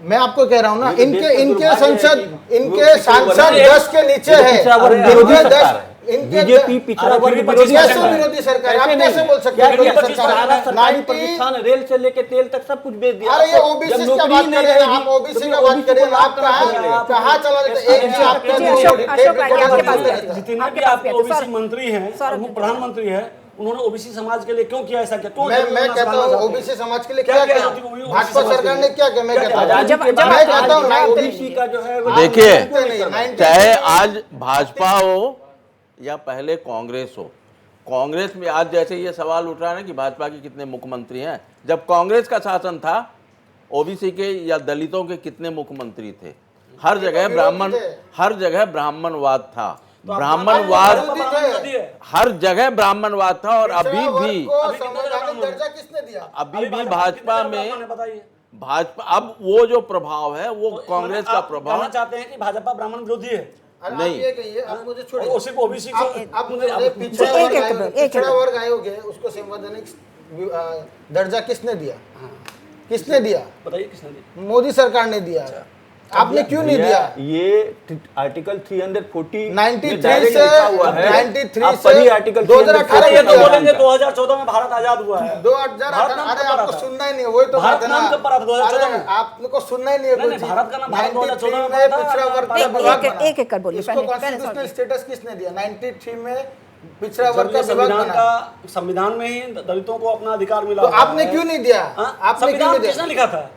मैं आपको कह रहा हूँ ना, इनके सांसद 10 के नीचे है। बीजेपी पिछड़ा वर्ग विरोधी सरकार, आप कैसे बोल सकते हैं विरोधी सरकार? रेल से लेके तेल तक सब कुछ बेच दिया। अरे ये ओबीसी का बात कर रहे हैं आप, ओबीसी का बात कर रहे हैं आप। कहाँ चला जाता है? एक जितने भी आपके ओबीसी मंत्री हैं, प्रधानमंत्री हैं, उन्होंने ओबीसी समाज के लिए क्यों किया ऐसा? क्या क्यों? मैं कहता हूँ ओबीसी समाज के लिए क्या किया? भाजपा सरकार ने क्या किया? मैं कहता हूँ ओबीसी का जो है देखिए, चाहे आज भाजपा हो या पहले कांग्रेस हो, कांग्रेस में आज जैसे ये सवाल उठ रहा है ना कि भाजपा के कितने मुख्यमंत्री हैं, जब कांग्रेस का शासन था ओबीसी के या दलितों के कितने मुख्यमंत्री थे? हर जगह ब्राह्मणवाद था। ब्राह्मणवाद हर जगह ब्राह्मणवाद था। और अभी भी भाजपा में भाजपा अब वो जो प्रभाव है वो कांग्रेस का प्रभाव। चाहते हैं कि भाजपा ब्राह्मण विरोधी है? नहीं, आप मुझे छोड़िए। सिर्फ ओबीसी पिछड़ा वर्ग आयोग है, उसको संवैधानिक दर्जा किसने दिया? किसने दिया? बताइए किसने दिया? मोदी सरकार ने दिया। आपने क्यों नहीं दिया? ये आर्टिकल 340 93 से 2018 ये तो बोलेंगे 2014 में भारत आजाद हुआ है। 2018 अरे आपको सुनना ही नहीं है, वही तो बात है ना। अरे आपको सुनना ही नहीं है कोई चीज। भारत का नाम 2014 में पिछड़ा वर्ग का विभाग बना। एक कर बोलिए। इसको कॉन्स्टिट्यूशनल स्टेटस किसने दिया? 93 में पिछड़ा वर्ग का विभाग बना। संविधान में ही दलितों को अपना अधिकार मिला। तो आपने क्यों नहीं दिया? आपने क्यों नहीं दिया? किसने लिखा था?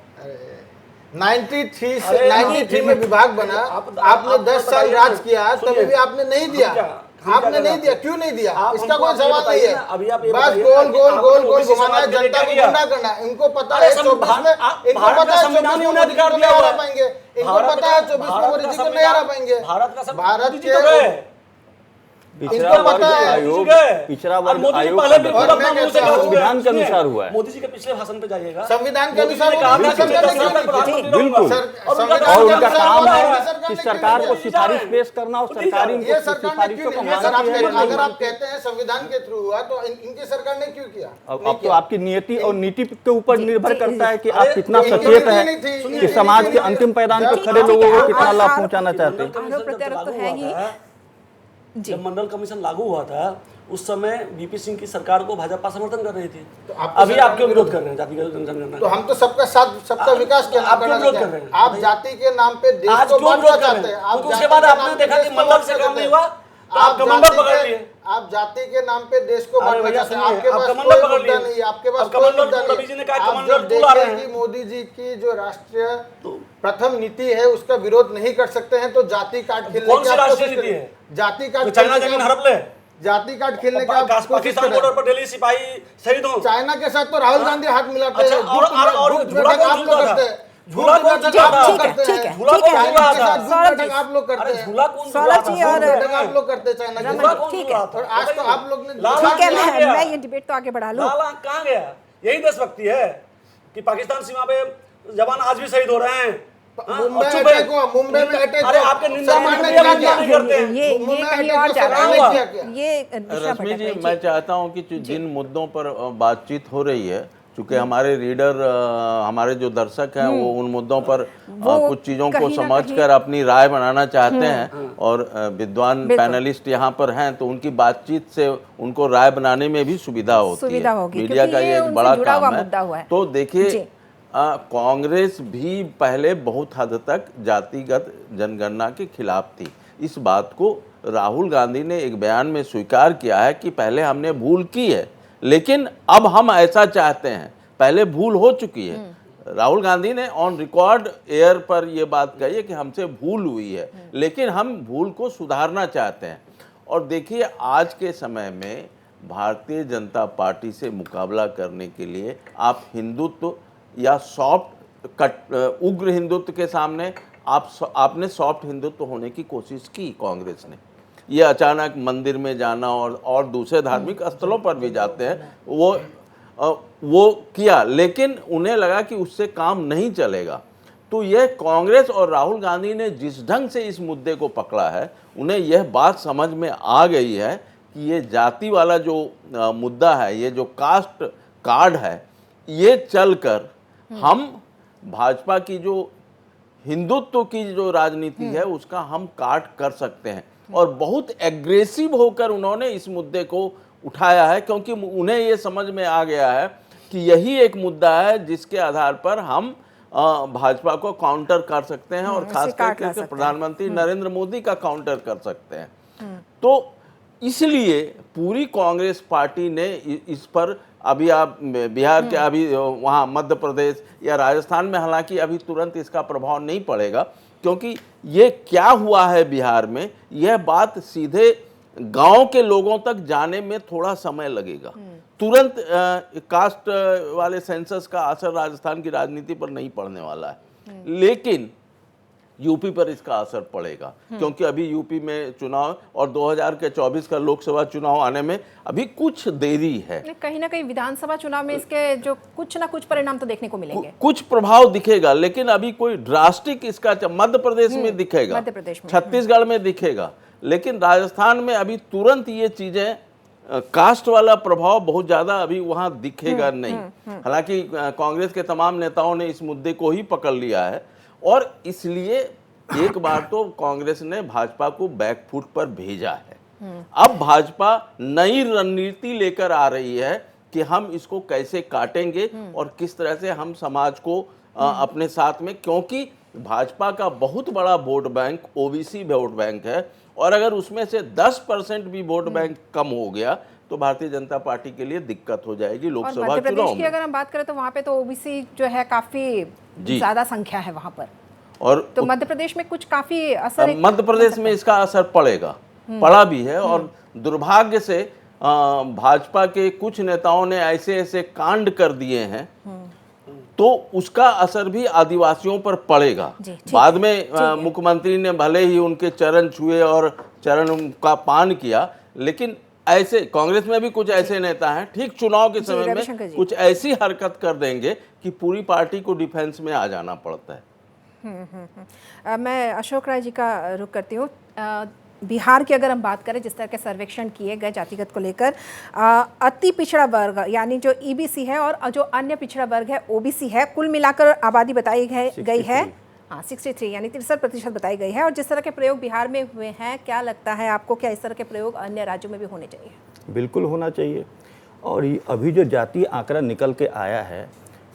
93 में विभाग बना। आपने 10 साल राज किया, तभी भी आपने नहीं दिया। आपने नहीं दिया, क्यों नहीं दिया? इसका कोई सवाल नहीं है। बस गोल गोल गोल गोल घुमाना है, जनता को गुमराह करना। इनको पता है 24 में, इनको पता है 24 में वो अधिकार नहीं हरा पाएंगे। इनको पता है 24 में वो अधिकार नहीं हरा पाएंगे। भारत के पिछड़ा वर्ग आयोग पहले भी और मैं कहता हूं, संविधान के अनुसार हुआ है। मोदी जी के पिछले भाषण पे जाइएगा, संविधान के अनुसार कहा था कि बिल्कुल, और उनका काम है कि सरकार को सिफारिश पेश करना और सरकारी ये सरकार ने क्यों सिफारिशों को नहीं किया? मानती है। अगर आप कहते हैं संविधान के थ्रू हुआ तो इनकी सरकार ने क्यों किया? अब तो आपकी नियति और नीति के ऊपर निर्भर करता है कि आप अरे, कितना तो सचेत इनकी हैं नहीं थी, कि समाज के अंतिम पायदान पर खड़े लोगों को कितना लाभ पहुंचाना चाहते हैं। आरोप प्रत्यारोप तो है ही। जी। जब मंडल कमीशन लागू हुआ था उस समय वीपी सिंह की सरकार को भाजपा समर्थन कर रही थी, तो आप अभी आप क्यों विरोध कर रहे हैं जातिगत जनगणना? तो हम तो सबका साथ, सबका विकास आप क्यों करना विरोध चाहते कर रहे हैं। हैं? आप जाति के नाम पे देश आज को क्यों बांटना विरोध कर चाहते रहे हैं। हैं? आप क्योंकि उसके जाति बाद के आपने नाम पे देखा कि देश को मंडल से बांटना काम नहीं चाहते हुआ हैं। तो आप कमंडल पकड़ लिए। आप जाति के नाम पे देश को अरे बांटना भैया चाहते हैं। सुनिए, आपके आप पास कमंडल कोई पकड़ मुद्दा लिए। नहीं है, आपके पास अब कोई कमंडल मुद्दा रवि जी ने कहा नहीं। आप कमंडल जब टूल आ रहे देखें हैं। कि मोदी जी की जो राष्ट्रीय प्रथम नीति है उसका विरोध नहीं कर सकते हैं तो जाति कार्ड खेलने कौन सी की आप राष्ट्रीय कोशिश नीति करें। है? जाति तो कार्ड चाइना खेलने की जमीन आप- हड़प ले, जाति कार्ड खेलने का आप कोशिश पाकिस्तान करें। बॉर्डर पर दिल्ली सिपाही शहीद हो। चाइना के साथ तो राहुल गांधी हाथ मिलाते अच्छा, हैं। और झूला कौन आप लोग झूला था? करते हैं। झूला कौन बैठक झूला आप था? लोग करते ठीक हैं। है, झूला ठीक कौन है। झूला चाइना के था? साथ सौरभ बैठक जी। आप लोग करते अरे हैं। झूला कौन सौरभ झूला जी था? और- बैठक आप लोग करते हैं चाइना के रमन झूला साथ। कौन ठीक झूला है। था? और आज तो आप लोग ने लाल ठीक है, कहाँ गया? मैं ये डिबेट तो आगे बढ़ा लूं। लाल आंख कहाँ गया? यही देशभक्ति है कि पाकिस्तान सीमा पे जवान आज भी शहीद हो रहे हैं। हाँ, मुंबई और चुप है। अटैक हुआ, मुंबई में अटैक अरे हुआ। आपके निंदा सरकार ने निंदा क्या नहीं किया? करते हैं। ये मुंबई कहीं अटैक और को जा रहा सरकार ने है। क्या किया? ये दिशा रश्मि भटक जी, रही मैं है। चाहता हूं कि जिन मुद्दों पर बातचीत हो रही है, चूंकि हमारे रीडर, हमारे जो दर्शक हैं वो उन मुद्दों पर वो कुछ चीज़ों को कहीं ना समझकर अपनी राय बनाना चाहते हैं और विद्वान बिल्कुल। पैनलिस्ट यहाँ पर हैं तो उनकी बातचीत से उनको राय बनाने में भी सुविधा होती सुविधा है। होगी, मीडिया क्योंकि का ये ये एक उनसे बड़ा जुड़ा हुआ काम मुद्दा हुआ है। तो देखिए, जी। कांग्रेस भी पहले बहुत हद तक जातिगत जनगणना के खिलाफ थी। इस बात को राहुल गांधी ने एक बयान में स्वीकार किया है कि पहले हमने भूल की है लेकिन अब हम ऐसा चाहते हैं। पहले भूल हो चुकी है। राहुल गांधी ने ऑन रिकॉर्ड एयर पर यह बात कही है कि हमसे भूल हुई है लेकिन हम भूल को सुधारना चाहते हैं। और देखिए, आज के समय में भारतीय जनता पार्टी से मुकाबला करने के लिए आप हिंदुत्व या सॉफ्ट कट उग्र हिंदुत्व के सामने आपने सॉफ्ट हिंदुत्व होने की कोशिश की कांग्रेस ने। ये अचानक मंदिर में जाना और दूसरे धार्मिक स्थलों पर भी जाते हैं, वो किया, लेकिन उन्हें लगा कि उससे काम नहीं चलेगा। तो यह कांग्रेस और राहुल गांधी ने जिस ढंग से इस मुद्दे को पकड़ा है, उन्हें यह बात समझ में आ गई है कि ये जाति वाला जो मुद्दा है, ये जो कास्ट कार्ड है, ये चलकर हम भाजपा की जो हिंदुत्व की जो राजनीति है उसका हम काट कर सकते हैं। और बहुत एग्रेसिव होकर उन्होंने इस मुद्दे को उठाया है क्योंकि उन्हें ये समझ में आ गया है कि यही एक मुद्दा है जिसके आधार पर हम भाजपा को काउंटर कर सकते हैं और खास करके प्रधानमंत्री नरेंद्र मोदी का काउंटर कर सकते हैं। तो इसलिए पूरी कांग्रेस पार्टी ने इस पर, अभी आप बिहार के, अभी वहाँ मध्य प्रदेश या राजस्थान में हालांकि अभी तुरंत इसका प्रभाव नहीं पड़ेगा क्योंकि ये क्या हुआ है बिहार में, यह बात सीधे गांव के लोगों तक जाने में थोड़ा समय लगेगा। तुरंत कास्ट वाले सेंसस का असर राजस्थान की राजनीति पर नहीं पड़ने वाला है, लेकिन यूपी पर इसका असर पड़ेगा क्योंकि अभी यूपी में चुनाव और 2024 का लोकसभा चुनाव आने में अभी कुछ देरी है। कहीं ना कहीं विधानसभा चुनाव में इसके जो कुछ ना कुछ परिणाम तो देखने को मिलेंगे, कुछ प्रभाव दिखेगा, लेकिन अभी कोई ड्रास्टिक इसका मध्य प्रदेश में दिखेगा, मध्य प्रदेश में, छत्तीसगढ़ में दिखेगा, लेकिन राजस्थान में अभी तुरंत ये चीजें कास्ट वाला प्रभाव बहुत ज्यादा अभी वहां दिखेगा नहीं। हालांकि कांग्रेस के तमाम नेताओं ने इस मुद्दे को ही पकड़ लिया है और इसलिए एक बार तो कांग्रेस ने भाजपा को बैकफुट पर भेजा है। अब भाजपा नई रणनीति लेकर आ रही है कि हम इसको कैसे काटेंगे और किस तरह से हम समाज को अपने साथ में, क्योंकि भाजपा का बहुत बड़ा vote bank OBC vote bank है और अगर उसमें से 10% भी वोट बैंक कम हो गया तो भारतीय जनता पार्टी के लिए दिक्कत हो जाएगी लोकसभा मध्य प्रदेश चुनाव की में। अगर हम बात करें तो वहाँ पे तो ओबीसी जो है काफी ज्यादा संख्या है वहाँ पर, और तो मध्य प्रदेश में कुछ काफी असर मध्य प्रदेश में इसका असर पड़ेगा, पड़ा भी है। और दुर्भाग्य से भाजपा के कुछ नेताओं ने ऐसे ऐसे कांड कर दिए हैं तो उसका असर भी आदिवासियों पर पड़ेगा। बाद में मुख्यमंत्री ने भले ही उनके चरण छुए और चरण का पान किया, लेकिन ऐसे कांग्रेस में भी कुछ ऐसे नेता हैं, ठीक चुनाव के समय रविशंकर में जी। कुछ ऐसी हरकत कर देंगे कि पूरी पार्टी को डिफेंस में आ जाना पड़ता है। मैं अशोक राय जी का रुख करती हूँ। बिहार की अगर हम बात करें, जिस तरह के सर्वेक्षण किए गए जातिगत को लेकर, अति पिछड़ा वर्ग यानी जो ईबीसी है और जो अन्य पिछड़ा वर्ग है ओबीसी है, कुल मिलाकर आबादी बताई गई है 63 यानी 63% बताई गई है। और जिस तरह के प्रयोग बिहार में हुए हैं, क्या लगता है आपको, क्या इस तरह के प्रयोग अन्य राज्यों में भी होने चाहिए? बिल्कुल होना चाहिए। और ये अभी जो जातीय आंकड़ा निकल के आया है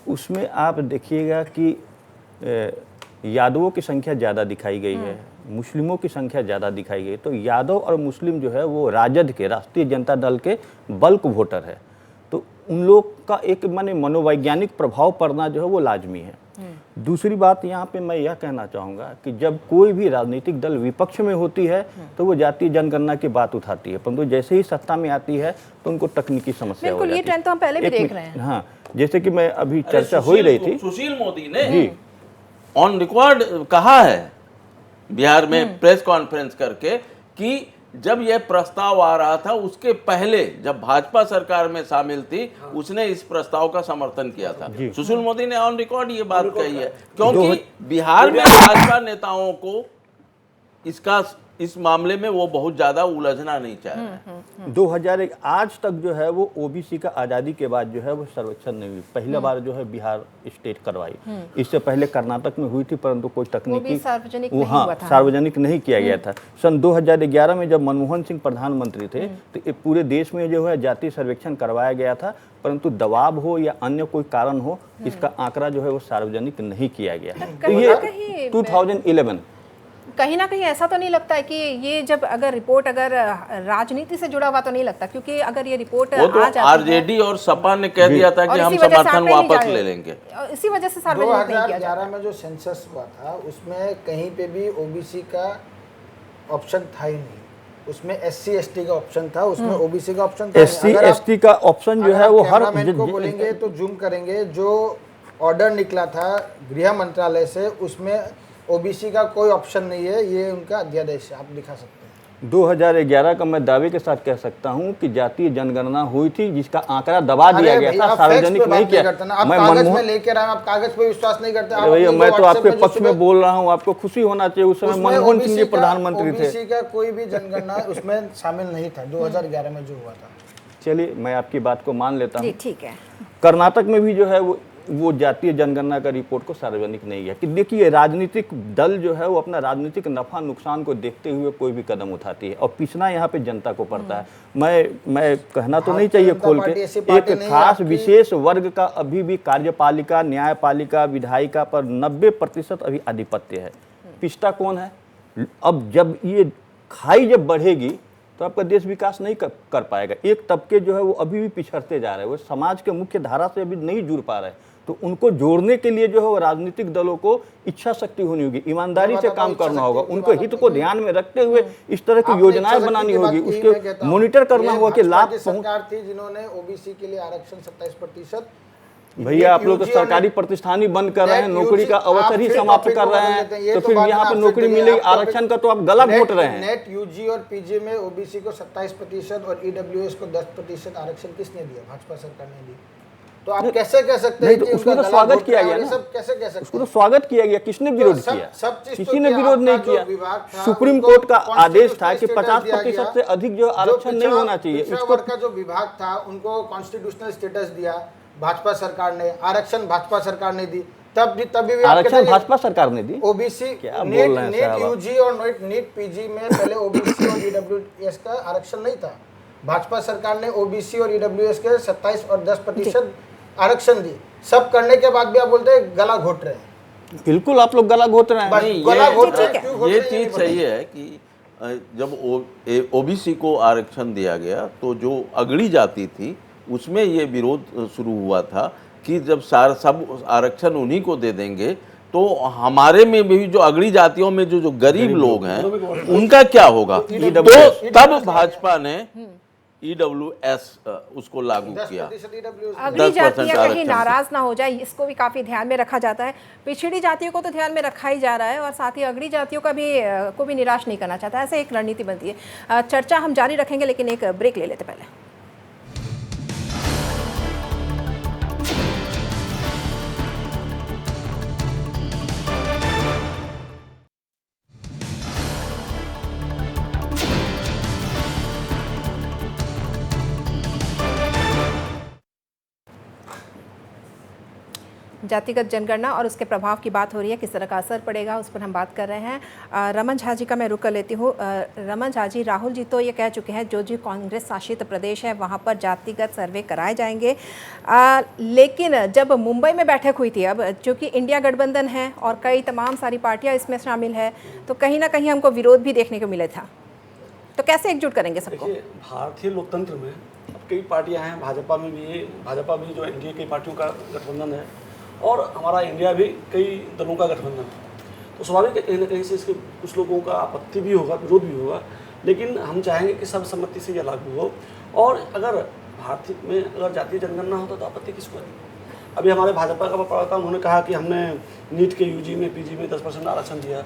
उसमें आप देखिएगा कि यादवों की संख्या ज़्यादा दिखाई गई है, मुस्लिमों की संख्या ज़्यादा दिखाई गई। तो यादव और मुस्लिम जो है वो राजद के, राष्ट्रीय जनता दल के बल्क वोटर है। तो उन लोग का एक माने मनोवैज्ञानिक प्रभाव पड़ना जो है वो लाजमी है। दूसरी बात यहाँ पे मैं यह कहना चाहूँगा कि जब कोई भी राजनीतिक दल विपक्ष में होती है तो वो जातीय जनगणना की बात उठाती है, परंतु जैसे ही सत्ता में आती है तो उनको तकनीकी समस्या हो बिल्कुल, जाती ये है। ट्रेंड तो हम पहले भी देख रहे हैं। हाँ, जैसे कि मैं अभी अरे चर्चा हो ही रही थी, सुशील मोदी ने ऑन रिकॉर्ड कहा है बिहार में प्रेस कॉन्फ्रेंस करके कि जब यह प्रस्ताव आ रहा था उसके पहले जब भाजपा सरकार में शामिल थी उसने इस प्रस्ताव का समर्थन किया था। सुशील मोदी ने ऑन रिकॉर्ड ये बात कही है, क्योंकि बिहार में भाजपा नेताओं को इस मामले में वो बहुत ज्यादा उलझना नहीं चाह रहे हैं। 2001 आज तक जो है वो ओबीसी का आज़ादी के बाद जो है वो सर्वेक्षण नहीं हुई। पहला बार जो है बिहार स्टेट करवाई। इससे पहले कर्नाटक में हुई थी, परंतु कोई तकनीकी सार्वजनिक नहीं हुआ था। सार्वजनिक नहीं किया गया था। सन 2011 में जब मनमोहन सिंह प्रधानमंत्री थे तो ये पूरे देश में जो है जातीय सर्वेक्षण करवाया गया था, परंतु दबाव हो या अन्य कोई कारण हो इसका आंकड़ा जो है वो सार्वजनिक नहीं किया गया। तो ये 2011 कहीं ना कहीं ऐसा तो नहीं लगता है कि ये जब अगर रिपोर्ट अगर राजनीति से जुड़ा हुआ तो नहीं लगता, क्योंकि अगर ये रिपोर्ट वो तो आ जाती है आरजेडी और सपा ने कह दिया था कि हम समर्थन वापस ले लेंगे। इसी वजह से सार्वजनिक नहीं किया जाता। 2011 में जो सेंसस हुआ था उसमें कहीं पे भी ओबीसी का ऑप्शन था ही नहीं। उसमें SC ST का ऑप्शन था, उसमें ओबीसी का ऑप्शन था। SC ST का ऑप्शन जो है वो हर को बोलेंगे तो जूम करेंगे, जो ऑर्डर निकला था गृह मंत्रालय से उसमें ओबीसी का कोई ऑप्शन नहीं है। ये उनका अध्यादेश है, आप दिखा सकते हैं। 2011 का मैं दावे के साथ कह सकता हूं कि जातीय जनगणना हुई थी जिसका आंकड़ा दबा दिया गया था, सार्वजनिक नहीं किया। मैं कागज में लेकर आया, आप कागज पे विश्वास नहीं करते। भैया मैं तो आपके पक्ष में बोल रहा हूं, आपको खुशी होना चाहिए। उस समय मनमोहन सिंह जी प्रधानमंत्री थे। ओबीसी का कोई भी जनगणना उसमें शामिल नहीं था 2011 में जो हुआ था। चलिए मैं आपकी बात को मान लेता हूँ। ठीक है। कर्नाटक में भी जो है वो जातीय जनगणना का रिपोर्ट को सार्वजनिक नहीं किया। कि देखिए राजनीतिक दल जो है वो अपना राजनीतिक नफा नुकसान को देखते हुए कोई भी कदम उठाती है और पिछना यहाँ पे जनता को पड़ता है। मैं कहना तो नहीं चाहिए खोल के, एक खास विशेष वर्ग का अभी भी कार्यपालिका, न्यायपालिका, विधायिका पर 90% अभी आधिपत्य है। पिछता कौन है? अब जब ये खाई जब बढ़ेगी तो आपका देश विकास नहीं कर पाएगा। एक तबके जो है वो अभी भी पिछड़ते जा रहे हैं, वो समाज के मुख्य धारा से अभी नहीं जुड़ पा रहे हैं। तो उनको जोड़ने के लिए जो है वो राजनीतिक दलों को इच्छा शक्ति होनी होगी, ईमानदारी से काम करना होगा, उनको हित को ध्यान में रखते हुए इस तरह की योजनाएं बनानी होगी, उसके मॉनिटर करना होगा कि लाभ सरकार थी जिन्होंने ओबीसी के लिए आरक्षण 27%। भैया आप लोग तो सरकारी प्रतिष्ठान ही बंद कर रहे हैं, नौकरी का अवसर ही समाप्त कर रहे हैं, तो फिर यहाँ पे नौकरी मिलेगी, आरक्षण का तो आप गला घोट रहे हैं। नेट यूजी और पीजी में ओबीसी को 27% और ईडब्ल्यूएस को 10% आरक्षण किसने दिया? भाजपा सरकार ने दी। तो आप कैसे कह सकते हैं कि उसको तो स्वागत किया गया ना? सब कैसे कह सकते हैं? उसको तो स्वागत किया गया, किसने विरोध किया? किसी ने विरोध नहीं किया। सुप्रीम कोर्ट का आदेश था कि 50% से अधिक जो आरक्षण नहीं होना चाहिए। इसको का जो विभाग था उनको कॉन्स्टिट्यूशनल स्टेटस दिया भाजपा सरकार ने, आरक्षण भाजपा सरकार ने दी। तभी भी आरक्षण भाजपा सरकार ने दी। ओबीसी नेट यूजी और नीट पीजी में पहले ओबीसी और ईडब्ल्यूएस का आरक्षण नहीं था। भाजपा सरकार ने ओबीसी और ईडब्ल्यूएस के 27 और 10% आरक्षण दी। सब करने के बाद भी आप बोलते हैं गला घोट रहे हैं। बिल्कुल आप लोग गला घोट रहे हैं। ये चीज सही है कि जब ओबीसी को आरक्षण दिया गया तो जो अगड़ी जाति थी उसमें ये विरोध शुरू हुआ था कि जब सब आरक्षण उन्हीं को दे देंगे तो हमारे में भी जो अगड़ी जातियों में जो गरीब लोग हैं उनका क्या होगा। तो तब भाजपा ने EWS उसको लागू किया। 10% EWS अगली 10% जातियां कहीं आरक्षण नाराज ना हो जाए, इसको भी काफी ध्यान में रखा जाता है। पिछड़ी जातियों को तो ध्यान में रखा ही जा रहा है और साथ ही अगली जातियों का भी को भी निराश नहीं करना चाहता, ऐसे एक रणनीति बनती है। चर्चा हम जारी रखेंगे, लेकिन एक ब्रेक ले लेते पहले। जातिगत जनगणना और उसके प्रभाव की बात हो रही है, किस तरह का असर पड़ेगा उस पर हम बात कर रहे हैं। रमन झा जी का मैं रुख कर लेती हूँ। रमन झा जी, राहुल जी तो ये कह चुके हैं जो कांग्रेस शासित प्रदेश है वहाँ पर जातिगत सर्वे कराए जाएंगे, लेकिन जब मुंबई में बैठक हुई थी, अब चूँकि इंडिया गठबंधन है और कई तमाम सारी पार्टियाँ इसमें शामिल है, तो कहीं ना कहीं हमको विरोध भी देखने को मिला था, तो कैसे एकजुट करेंगे सबको? देखिए, भारतीय लोकतंत्र में अब कई पार्टियां हैं, भाजपा भी जो एनडीए की पार्टियों का गठबंधन है और हमारा इंडिया भी कई दलों का गठबंधन है। तो स्वाभाविक है कहीं ना कहीं से इसके कुछ लोगों का आपत्ति भी होगा, विरोध भी होगा, लेकिन हम चाहेंगे कि सर्वसम्मति से यह लागू हो। और अगर भारत में अगर जातीय जनगणना होता तो आपत्ति किसको है? अभी हमारे भाजपा का पता था, उन्होंने कहा कि हमने नीट के यूजी में पीजी में 10% आरक्षण दिया,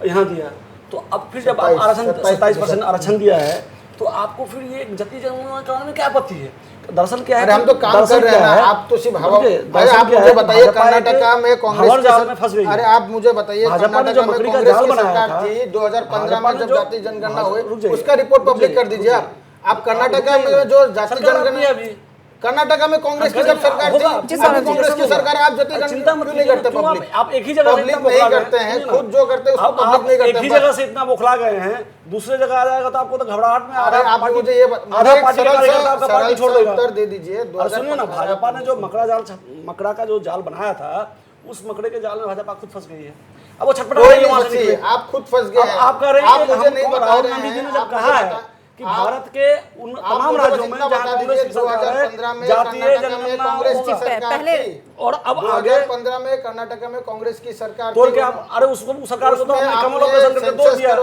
यहाँ दिया, तो अब फिर जब आप आरक्षण 27% आरक्षण दिया है तो आपको फिर ये जातीय जनगणना कराने में क्या आपत्ति है? दरअसल क्या है, हम तो काम कर रहे हैं ना, आप तो सिर्फ आप मुझे बताइए कर्नाटका में कांग्रेस अरे आप मुझे बताइए कर्नाटका में कांग्रेस की सरकार थी 2015 में जब जातीय जनगणना हुई, उसका रिपोर्ट पब्लिक कर दीजिए। आप कर्नाटका में जो जातीय जनगणना, कर्नाटका में कांग्रेस की जब सरकार थी, कांग्रेस की सरकार, आप जातीय जनगणना क्यों नहीं करते? पब्लिक आप एक ही जगह पब्लिक नहीं करते हैं, खुद जो करते हैं उसको पब्लिक नहीं करते। एक ही जगह से इतना बौखला गए हैं, दूसरे जगह आ जाएगा तो आपको तो घबराहट में आप मुझे ये उत्तर दे दीजिए। सुनिए ना, भाजपा ने जो मकड़ा का जो जाल बनाया था, उस मकड़े के जाल में भाजपा खुद फंस गई है। अब वो छटपटा रही है, आप खुद फंस गए हैं। आप कह रहे हैं मुझे नहीं बता राहुल रहे गांधी जी ने हैं, जब कहा है कि भारत के उन तमाम राज्यों में जहां कांग्रेस की सरकार है, जातीय जनगणना कांग्रेस की सरकार थी, और अब आगे 2015 में कर्नाटका में कांग्रेस की सरकार तोड़ के आप, अरे उसको सरकार को तो हमने कमल ऑपरेशन करके तोड़ दिया,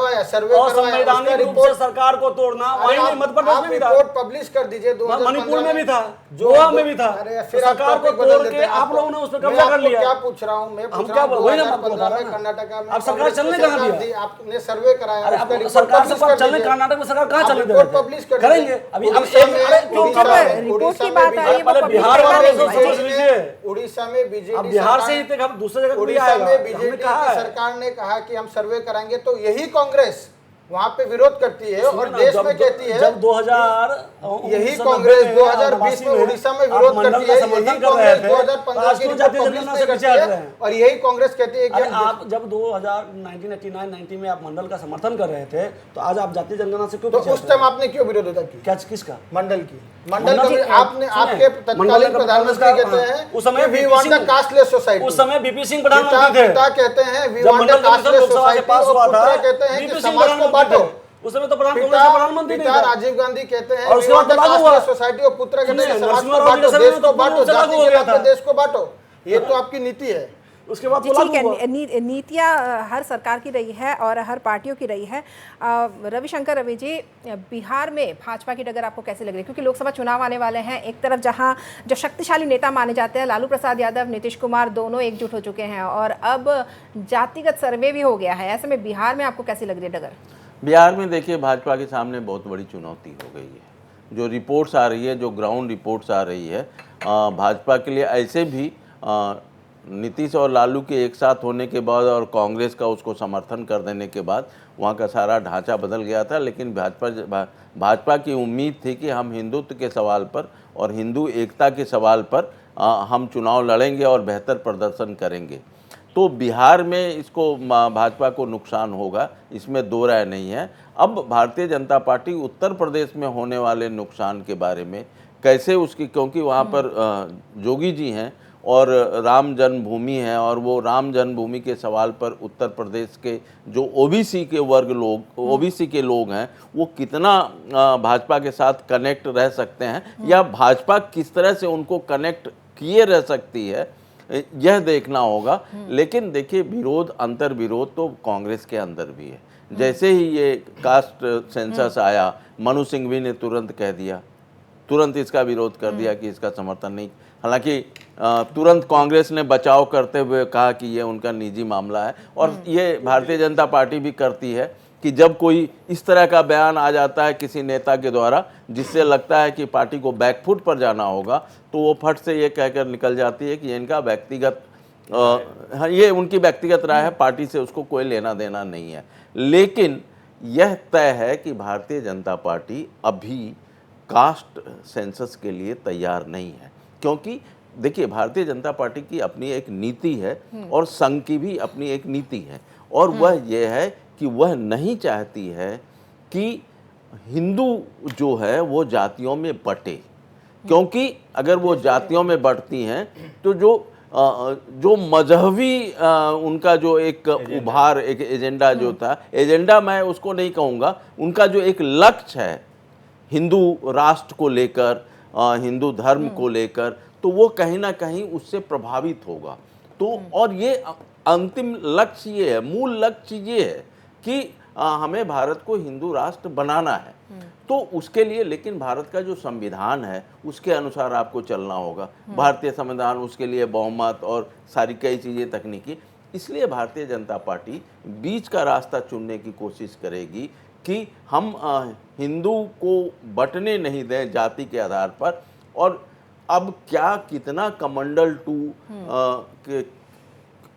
और संवैधानिक रूप से सरकार को तोड़ना वहीं नहीं, मध्य प्रदेश में भी था, रिपोर्ट पब्लिश कर दीजिए, मणिपुर में भी था, गोवा में भी था, सरकार को तोड़ के आप लोगों ने उस पर कब्जा कर लिया। क्या पूछ रहा हूँ मैं, हम क्या वही ना कर्नाटका में अब सरकार चलने कहाँ दिया? आपने सर्वे कराया, सरकार से चलने, कर्नाटक में सरकार कहाँ चलने दे पब्लिश करेंगे? अभी रिपोर्ट की बात आ रही है, बिहार वाले सोच लीजिए, उड़ीसा में बीजेपी बिहार से ही दूसरे जगह उड़ीसा में बीजेपी की सरकार ने कहा कि हम सर्वे कराएंगे, तो यही कांग्रेस वहां पे विरोध करती है और देश में कहती है। जब 2000 यही कांग्रेस 2020 में उड़ीसा में विरोध करती है, यही कांग्रेस 2015 की रिपोर्ट पब्लिश नहीं करती है, और यही कांग्रेस कहती है कि आप जब 1989-90 में आप मंडल का समर्थन कर रहे थे, तो आज आप जातीय जनगणना से क्यों? तो उस टाइम आपने क्यों विरोध किया? किसका? मंडल की। मंडल का आपने, आपके तत्कालीन प्रधानमंत्री कहते हैं उस समय we want a casteless society, उस समय बीपी सिंह प्रधानमंत्री थे, पिता कहते हैं we want a casteless society, पुत्र कहते हैं कि समाज को बांटो। उस समय तो प्रधानमंत्री पिता राजीव गांधी कहते हैं we want a casteless society, और पुत्र कहते हैं समाज को बांटो, देश को बांटो, जाति के नाम पे देश को बांटो। ये तो आपकी नीति है। उसके बाद ठीक है, नीतियाँ हर सरकार की रही है और हर पार्टियों की रही है। रविशंकर रवि जी, बिहार में भाजपा की डगर आपको कैसे लग रही है? क्योंकि लोकसभा चुनाव आने वाले हैं, एक तरफ जहां जो शक्तिशाली नेता माने जाते हैं लालू प्रसाद यादव, नीतीश कुमार, दोनों एकजुट हो चुके हैं और अब जातिगत सर्वे भी हो गया है, ऐसे में बिहार में आपको कैसी लग रही है डगर? बिहार में देखिए, भाजपा के सामने बहुत बड़ी चुनौती हो गई है। जो रिपोर्ट्स आ रही है, जो ग्राउंड रिपोर्ट्स आ रही है, भाजपा के लिए ऐसे भी नीतीश और लालू के एक साथ होने के बाद और कांग्रेस का उसको समर्थन कर देने के बाद वहाँ का सारा ढांचा बदल गया था। लेकिन भाजपा की उम्मीद थी कि हम हिंदुत्व के सवाल पर और हिंदू एकता के सवाल पर हम चुनाव लड़ेंगे और बेहतर प्रदर्शन करेंगे। तो बिहार में इसको भाजपा को नुकसान होगा, इसमें दो राय नहीं है। अब भारतीय जनता पार्टी उत्तर प्रदेश में होने वाले नुकसान के बारे में कैसे उसकी, क्योंकि वहाँ पर जोगी जी हैं और राम जन्मभूमि है, और वो राम जन्मभूमि के सवाल पर उत्तर प्रदेश के जो ओबीसी के लोग हैं, वो कितना भाजपा के साथ कनेक्ट रह सकते हैं या भाजपा किस तरह से उनको कनेक्ट किए रह सकती है, यह देखना होगा। लेकिन देखिए, विरोध, अंतर विरोध तो कांग्रेस के अंदर भी है। जैसे ही ये कास्ट सेंसस आया, मनु सिंघवी ने तुरंत कह दिया, तुरंत इसका विरोध कर दिया कि इसका समर्थन नहीं। हालांकि तुरंत कांग्रेस ने बचाव करते हुए कहा कि ये उनका निजी मामला है, और ये भारतीय जनता पार्टी भी करती है कि जब कोई इस तरह का बयान आ जाता है किसी नेता के द्वारा जिससे लगता है कि पार्टी को बैकफुट पर जाना होगा, तो वो फट से ये कहकर निकल जाती है कि इनका व्यक्तिगत ये उनकी व्यक्तिगत राय है, पार्टी से उसको कोई लेना देना नहीं है। लेकिन यह तय है कि भारतीय जनता पार्टी अभी कास्ट सेंसस के लिए तैयार नहीं है, क्योंकि देखिए भारतीय जनता पार्टी की अपनी एक नीति है और संघ की भी अपनी एक नीति है, और वह यह है कि वह नहीं चाहती है कि हिंदू जो है वो जातियों में बटे, क्योंकि अगर वो जातियों में बढ़ती हैं तो जो मजहबी उनका जो एक उभार, एक एजेंडा जो था, एजेंडा मैं उसको नहीं कहूँगा, उनका जो एक लक्ष्य है हिंदू राष्ट्र को लेकर, हिंदू धर्म को लेकर, तो वो कहीं ना कहीं उससे प्रभावित होगा। तो और ये अंतिम लक्ष्य ये है, मूल लक्ष्य ये है कि हमें भारत को हिंदू राष्ट्र बनाना है। तो उसके लिए लेकिन भारत का जो संविधान है उसके अनुसार आपको चलना होगा। भारतीय संविधान, उसके लिए बहुमत और सारी कई चीज़ें तकनीकी, इसलिए भारतीय जनता पार्टी बीच का रास्ता चुनने की कोशिश करेगी कि हम हिंदू को बंटने नहीं दें जाति के आधार पर। और अब क्या कितना कमंडल 2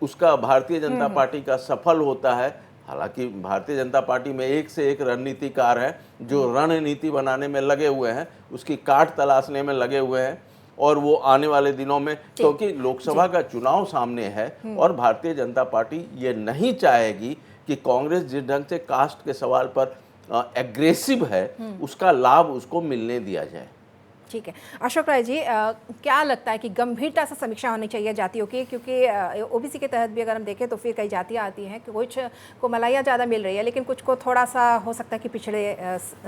उसका भारतीय जनता पार्टी का सफल होता है, हालांकि भारतीय जनता पार्टी में एक से एक रणनीतिकार हैं जो रणनीति बनाने में लगे हुए हैं, उसकी काट तलाशने में लगे हुए हैं, और वो आने वाले दिनों में, क्योंकि लोकसभा का चुनाव सामने है और भारतीय जनता पार्टी ये नहीं चाहेगी कि कांग्रेस जिस ढंग से कास्ट के सवाल पर एग्रेसिव है उसका लाभ उसको मिलने दिया जाए। ठीक है अशोक राय जी, क्या लगता है कि गंभीरता से समीक्षा होनी चाहिए जातियों की, क्योंकि ओबीसी के तहत भी अगर हम देखें तो फिर कई जातियां आती हैं कि कुछ को मलाइयाँ ज़्यादा मिल रही है लेकिन कुछ को थोड़ा सा हो सकता है कि पिछड़े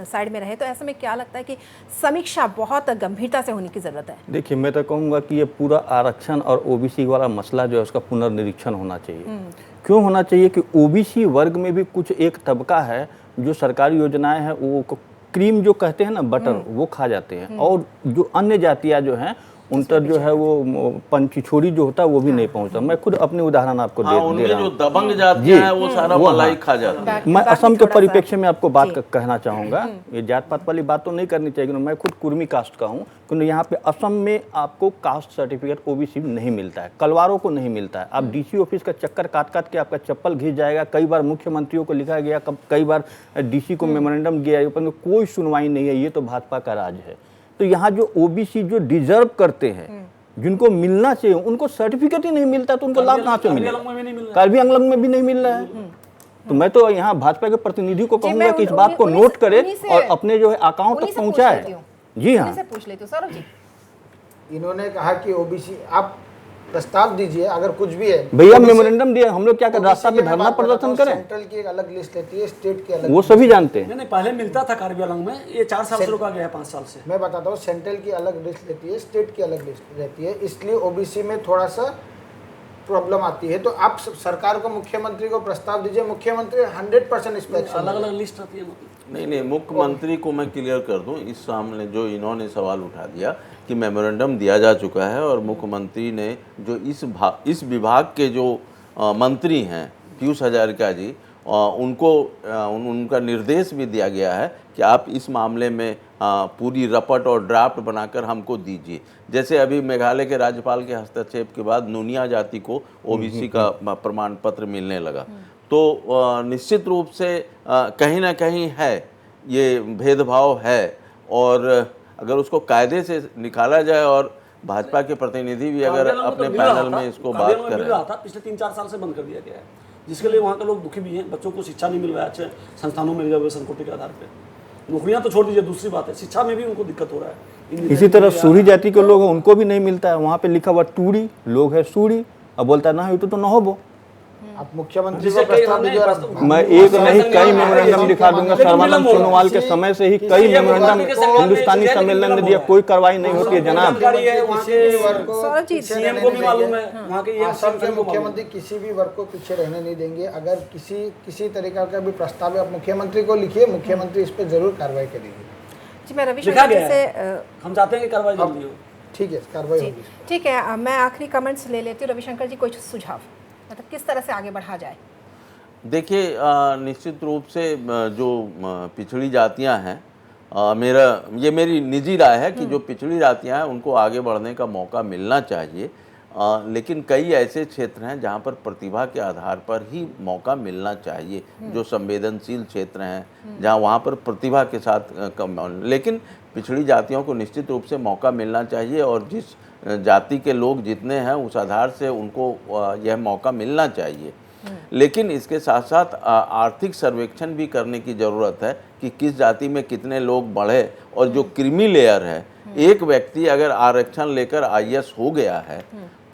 साइड में रहे, तो ऐसे में क्या लगता है कि समीक्षा बहुत गंभीरता से होने की ज़रूरत है? देखिए मैं तो कहूँगा कि ये पूरा आरक्षण और ओबीसी वाला मसला जो है उसका पुनर्निरीक्षण होना चाहिए। क्यों होना चाहिए कि ओबीसी वर्ग में भी कुछ एक तबका है जो सरकारी योजनाएं हैं वो क्रीम जो कहते हैं ना, बटर, वो खा जाते हैं, और जो अन्य जातियां जो हैं उन तक जो है वो पंचछोरी जो होता है वो भी नहीं पहुंचता। मैं खुद अपने उदाहरण आपको दे रहा हूँ। जो दबंग जातियां हैं वो सारा मलाई खा जाती है। मैं असम के परिप्रेक्ष्य में आपको बात कहना चाहूँगा, ये जात पात वाली बात तो नहीं करनी चाहिए, मैं खुद कुर्मी कास्ट का हूँ, क्योंकि यहाँ पे असम में आपको कास्ट सर्टिफिकेट ओबीसी नहीं मिलता है, कलवारों को नहीं मिलता है। आप डीसी ऑफिस का चक्कर काट काट के आपका चप्पल घिस जाएगा। कई बार मुख्यमंत्रियों को लिखा गया, कई बार डीसी को मेमोरेंडम दिया, पर कोई सुनवाई नहीं है। ये तो भाजपा का राज है। तो यहाँ जो ओबीसी जो डिजर्व करते हैं, जिनको मिलना चाहिए, उनको सर्टिफिकेट ही नहीं मिलता, तो उनको लाभ कहाँ से मिलेगा? कार्बी आंगलंग में भी नहीं मिल रहा है। तो मैं तो यहाँ भाजपा के प्रतिनिधि को कहूंगा कि इस बात को नोट करे और अपने जो है आकाओं तक पहुँचाए। जी हाँ, पूछ लेती हूँ सौरभ जी। इन्होंने कहा कि ओबीसी, आप प्रस्ताव दीजिए अगर कुछ भी है भैया, मेमोरेंडम दिए, हम लोग क्या कर रास्ता पे धरना प्रदर्शन करें? सेंट्रल की एक अलग लिस्ट रहती है, स्टेट की अलग, वो सभी जानते हैं। नहीं, पहले मिलता था कार्बी आंगलंग में, ये 4 साल से रुका गया है, 5 साल से। मैं बताता हूँ, सेंट्रल की अलग लिस्ट रहती है, स्टेट की अलग लिस्ट रहती है, इसलिए ओबीसी में थोड़ा सा प्रॉब्लम आती है। तो आप सरकार को, मुख्यमंत्री को प्रस्ताव दीजिए, मुख्यमंत्री 100% इंस्पेक्शन, अलग अलग लिस्ट रहती है। नहीं, मुख्यमंत्री को मैं क्लियर कर दूं, इस सामने जो इन्होंने सवाल उठा दिया कि मेमोरेंडम दिया जा चुका है और मुख्यमंत्री ने जो इस विभाग के जो मंत्री हैं पीयूष हजारिका जी, उनका निर्देश भी दिया गया है कि आप इस मामले में पूरी रपट और ड्राफ्ट बनाकर हमको दीजिए। जैसे अभी मेघालय के राज्यपाल के हस्तक्षेप के बाद नूनिया जाति को ओबीसी का प्रमाण पत्र मिलने लगा। तो निश्चित रूप से कहीं ना कहीं है ये भेदभाव है, और अगर उसको कायदे से निकाला जाए और भाजपा के प्रतिनिधि भी अगर अपने पैनल में इसको बात करें। पिछले 3-4 साल से बंद कर दिया गया है, जिसके लिए वहाँ के लोग दुखी भी हैं। बच्चों को शिक्षा नहीं मिल रहा है अच्छे संस्थानों में रिजर्वेशन कोटे के आधार पर। नौकरियाँ तो छोड़ दीजिए, दूसरी बात है शिक्षा में भी उनको दिक्कत हो रहा है। इसी तरह सूरी जाति के लोग हैं, उनको भी नहीं मिलता है। वहाँ पे लिखा हुआ टूरी, लोग है सूरी, अब बोलता है ना हो तो ना हो वो। आप मुख्यमंत्री जिसे को कई प्रस्ताव हमने दीजिए और प्रस्ताव- मैं एक नहीं कई मेमोरेंडम दिखा दूंगा। सर्बानंद सोनोवाल के समय से ही कई मेमोरेंडम हिंदुस्तानी सम्मेलन ने दिया, कोई कार्रवाई नहीं होती है जनाब। जानकारी है वहाँ के सौरभ जी, सीएम को भी मालूम है, वहाँ के ये असम के सीएम को मालूम है। मुख्यमंत्री किसी भी वर्ग को पीछे रहने नहीं देंगे। अगर किसी तरीका का भी प्रस्ताव है आप मुख्यमंत्री को लिखिए, मुख्यमंत्री इस पर जरूर कार्रवाई करेंगे। जी मैं लिखा रविशंकर जी गया से है। हम चाहते हैं कि कार्रवाई जल्दी हो। ठीक है, कार्रवाई जी होगी। ठीक है, मैं आखिरी कमेंट्स ले लेती हूँ। रविशंकर जी, कुछ सुझाव, मतलब किस तरह से आगे बढ़ा जाए? देखिए, निश्चित रूप से जो पिछड़ी जातियां हैं, मेरी निजी राय है कि जो पिछड़ी जातियां हैं उनको आगे बढ़ने का मौका मिलना चाहिए। लेकिन कई ऐसे क्षेत्र हैं जहां पर प्रतिभा के आधार पर ही मौका मिलना चाहिए, जो संवेदनशील क्षेत्र हैं, जहां वहां पर प्रतिभा के साथ लेकिन पिछड़ी जातियों को निश्चित रूप से मौका मिलना चाहिए और जिस जाति के लोग जितने हैं उस आधार से उनको यह मौका मिलना चाहिए। लेकिन इसके साथ साथ आर्थिक सर्वेक्षण भी करने की ज़रूरत है कि किस जाति में कितने लोग बढ़े, और जो क्रीमी लेयर है, एक व्यक्ति अगर आरक्षण लेकर आईएएस हो गया है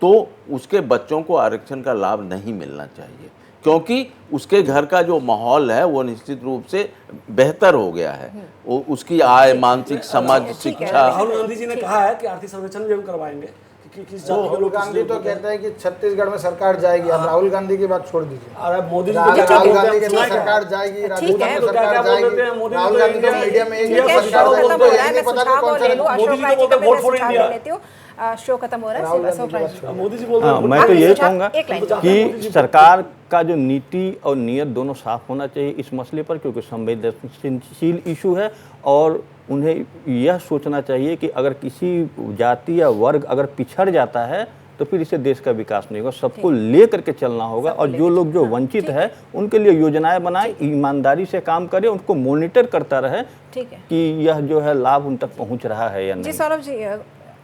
तो उसके बच्चों को आरक्षण का लाभ नहीं मिलना चाहिए, क्योंकि उसके घर का जो माहौल है वो निश्चित रूप से बेहतर हो गया है। वो उसकी आय, मानसिक समझ, शिक्षा। राहुल गांधी जी ने कहा है कि आर्थिक सर्वेक्षण भी हम करवाएंगे कि किस जाति के राहुल लोग गांधी तो कहते हैं कि छत्तीसगढ़ में सरकार जाएगी। आप राहुल गांधी की बात छोड़ दीजिए। अरे मोदी जी राहुल तो क्या गांधी बोलते हैं, कहते हैं सुना है सरकार जाएगी, ठीक राजस्थान है। में तो क्या सरकार बोल देते जाएगी। हैं, मोदी जी राहुल तो गांधी तो इंडिया- मीडिया में एक ठीक है, सरकार शो जाएगी, खत्म उनको हो ये रहा है। नहीं मैं पता कि सुझाव कौन और सा ले लूँ। मोदी अशोक जी राय तो जी का बोलते हैं, मैं vote for सुझाव ले India। लेती हूँ। शो खत्म हो रहा है, राहुल सिर्फ गांधी अशोक की राय बात जी। छोड़िए। मोदी जी बोल रहे हाँ, हैं, मैं तो आखिरी ये सुझाव, कहूँगा एक लाइन। कि सरकार का जो नीति और नियत दोनों साफ होना चाहिए इस मसले पर, क्योंकि संवेदनशील इशू है। और उन्हें यह सोचना चाहिए कि अगर किसी जाति या वर्ग अगर पिछड़ जाता है तो फिर इससे देश का विकास नहीं होगा। सबको ले करके चलना होगा, और जो लोग जो वंचित है उनके लिए योजनाएं बनाए, ईमानदारी से काम करे, उनको मॉनिटर करता रहे ठीक है कि यह जो है लाभ उन तक पहुंच रहा है या जी। नहीं। सौरभ जी,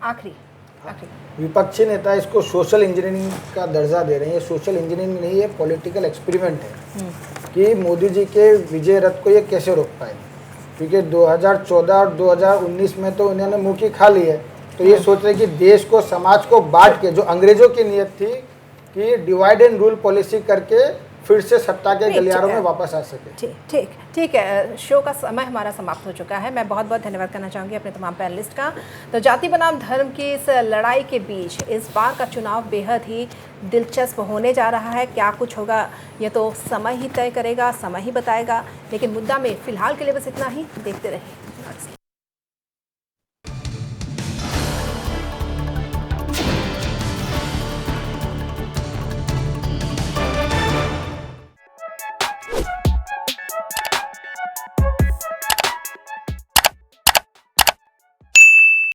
आखिरी विपक्षी नेता इसको सोशल इंजीनियरिंग का दर्जा दे रहे हैं। ये सोशल इंजीनियरिंग नहीं है, पॉलिटिकल एक्सपेरिमेंट है कि मोदी जी के विजय रथ को ये कैसे रोक पाए। क्योंकि 2014 और 2019 में तो इन्होंने मुँह की खा ली है, तो ये सोच रहे कि देश को, समाज को बांट के, जो अंग्रेजों की नीयत थी कि डिवाइड एंड रूल पॉलिसी करके फिर से सत्ता के गलियारों में वापस आ सके। ठीक है। शो का समय हमारा समाप्त हो चुका है। मैं बहुत बहुत धन्यवाद करना चाहूँगी अपने तमाम पैनलिस्ट का। तो जाति बनाम धर्म की इस लड़ाई के बीच इस बार का चुनाव बेहद ही दिलचस्प होने जा रहा है। क्या कुछ होगा ये तो समय ही तय करेगा, समय ही बताएगा। लेकिन मुद्दा में फ़िलहाल के लिए बस इतना ही। देखते रहिए।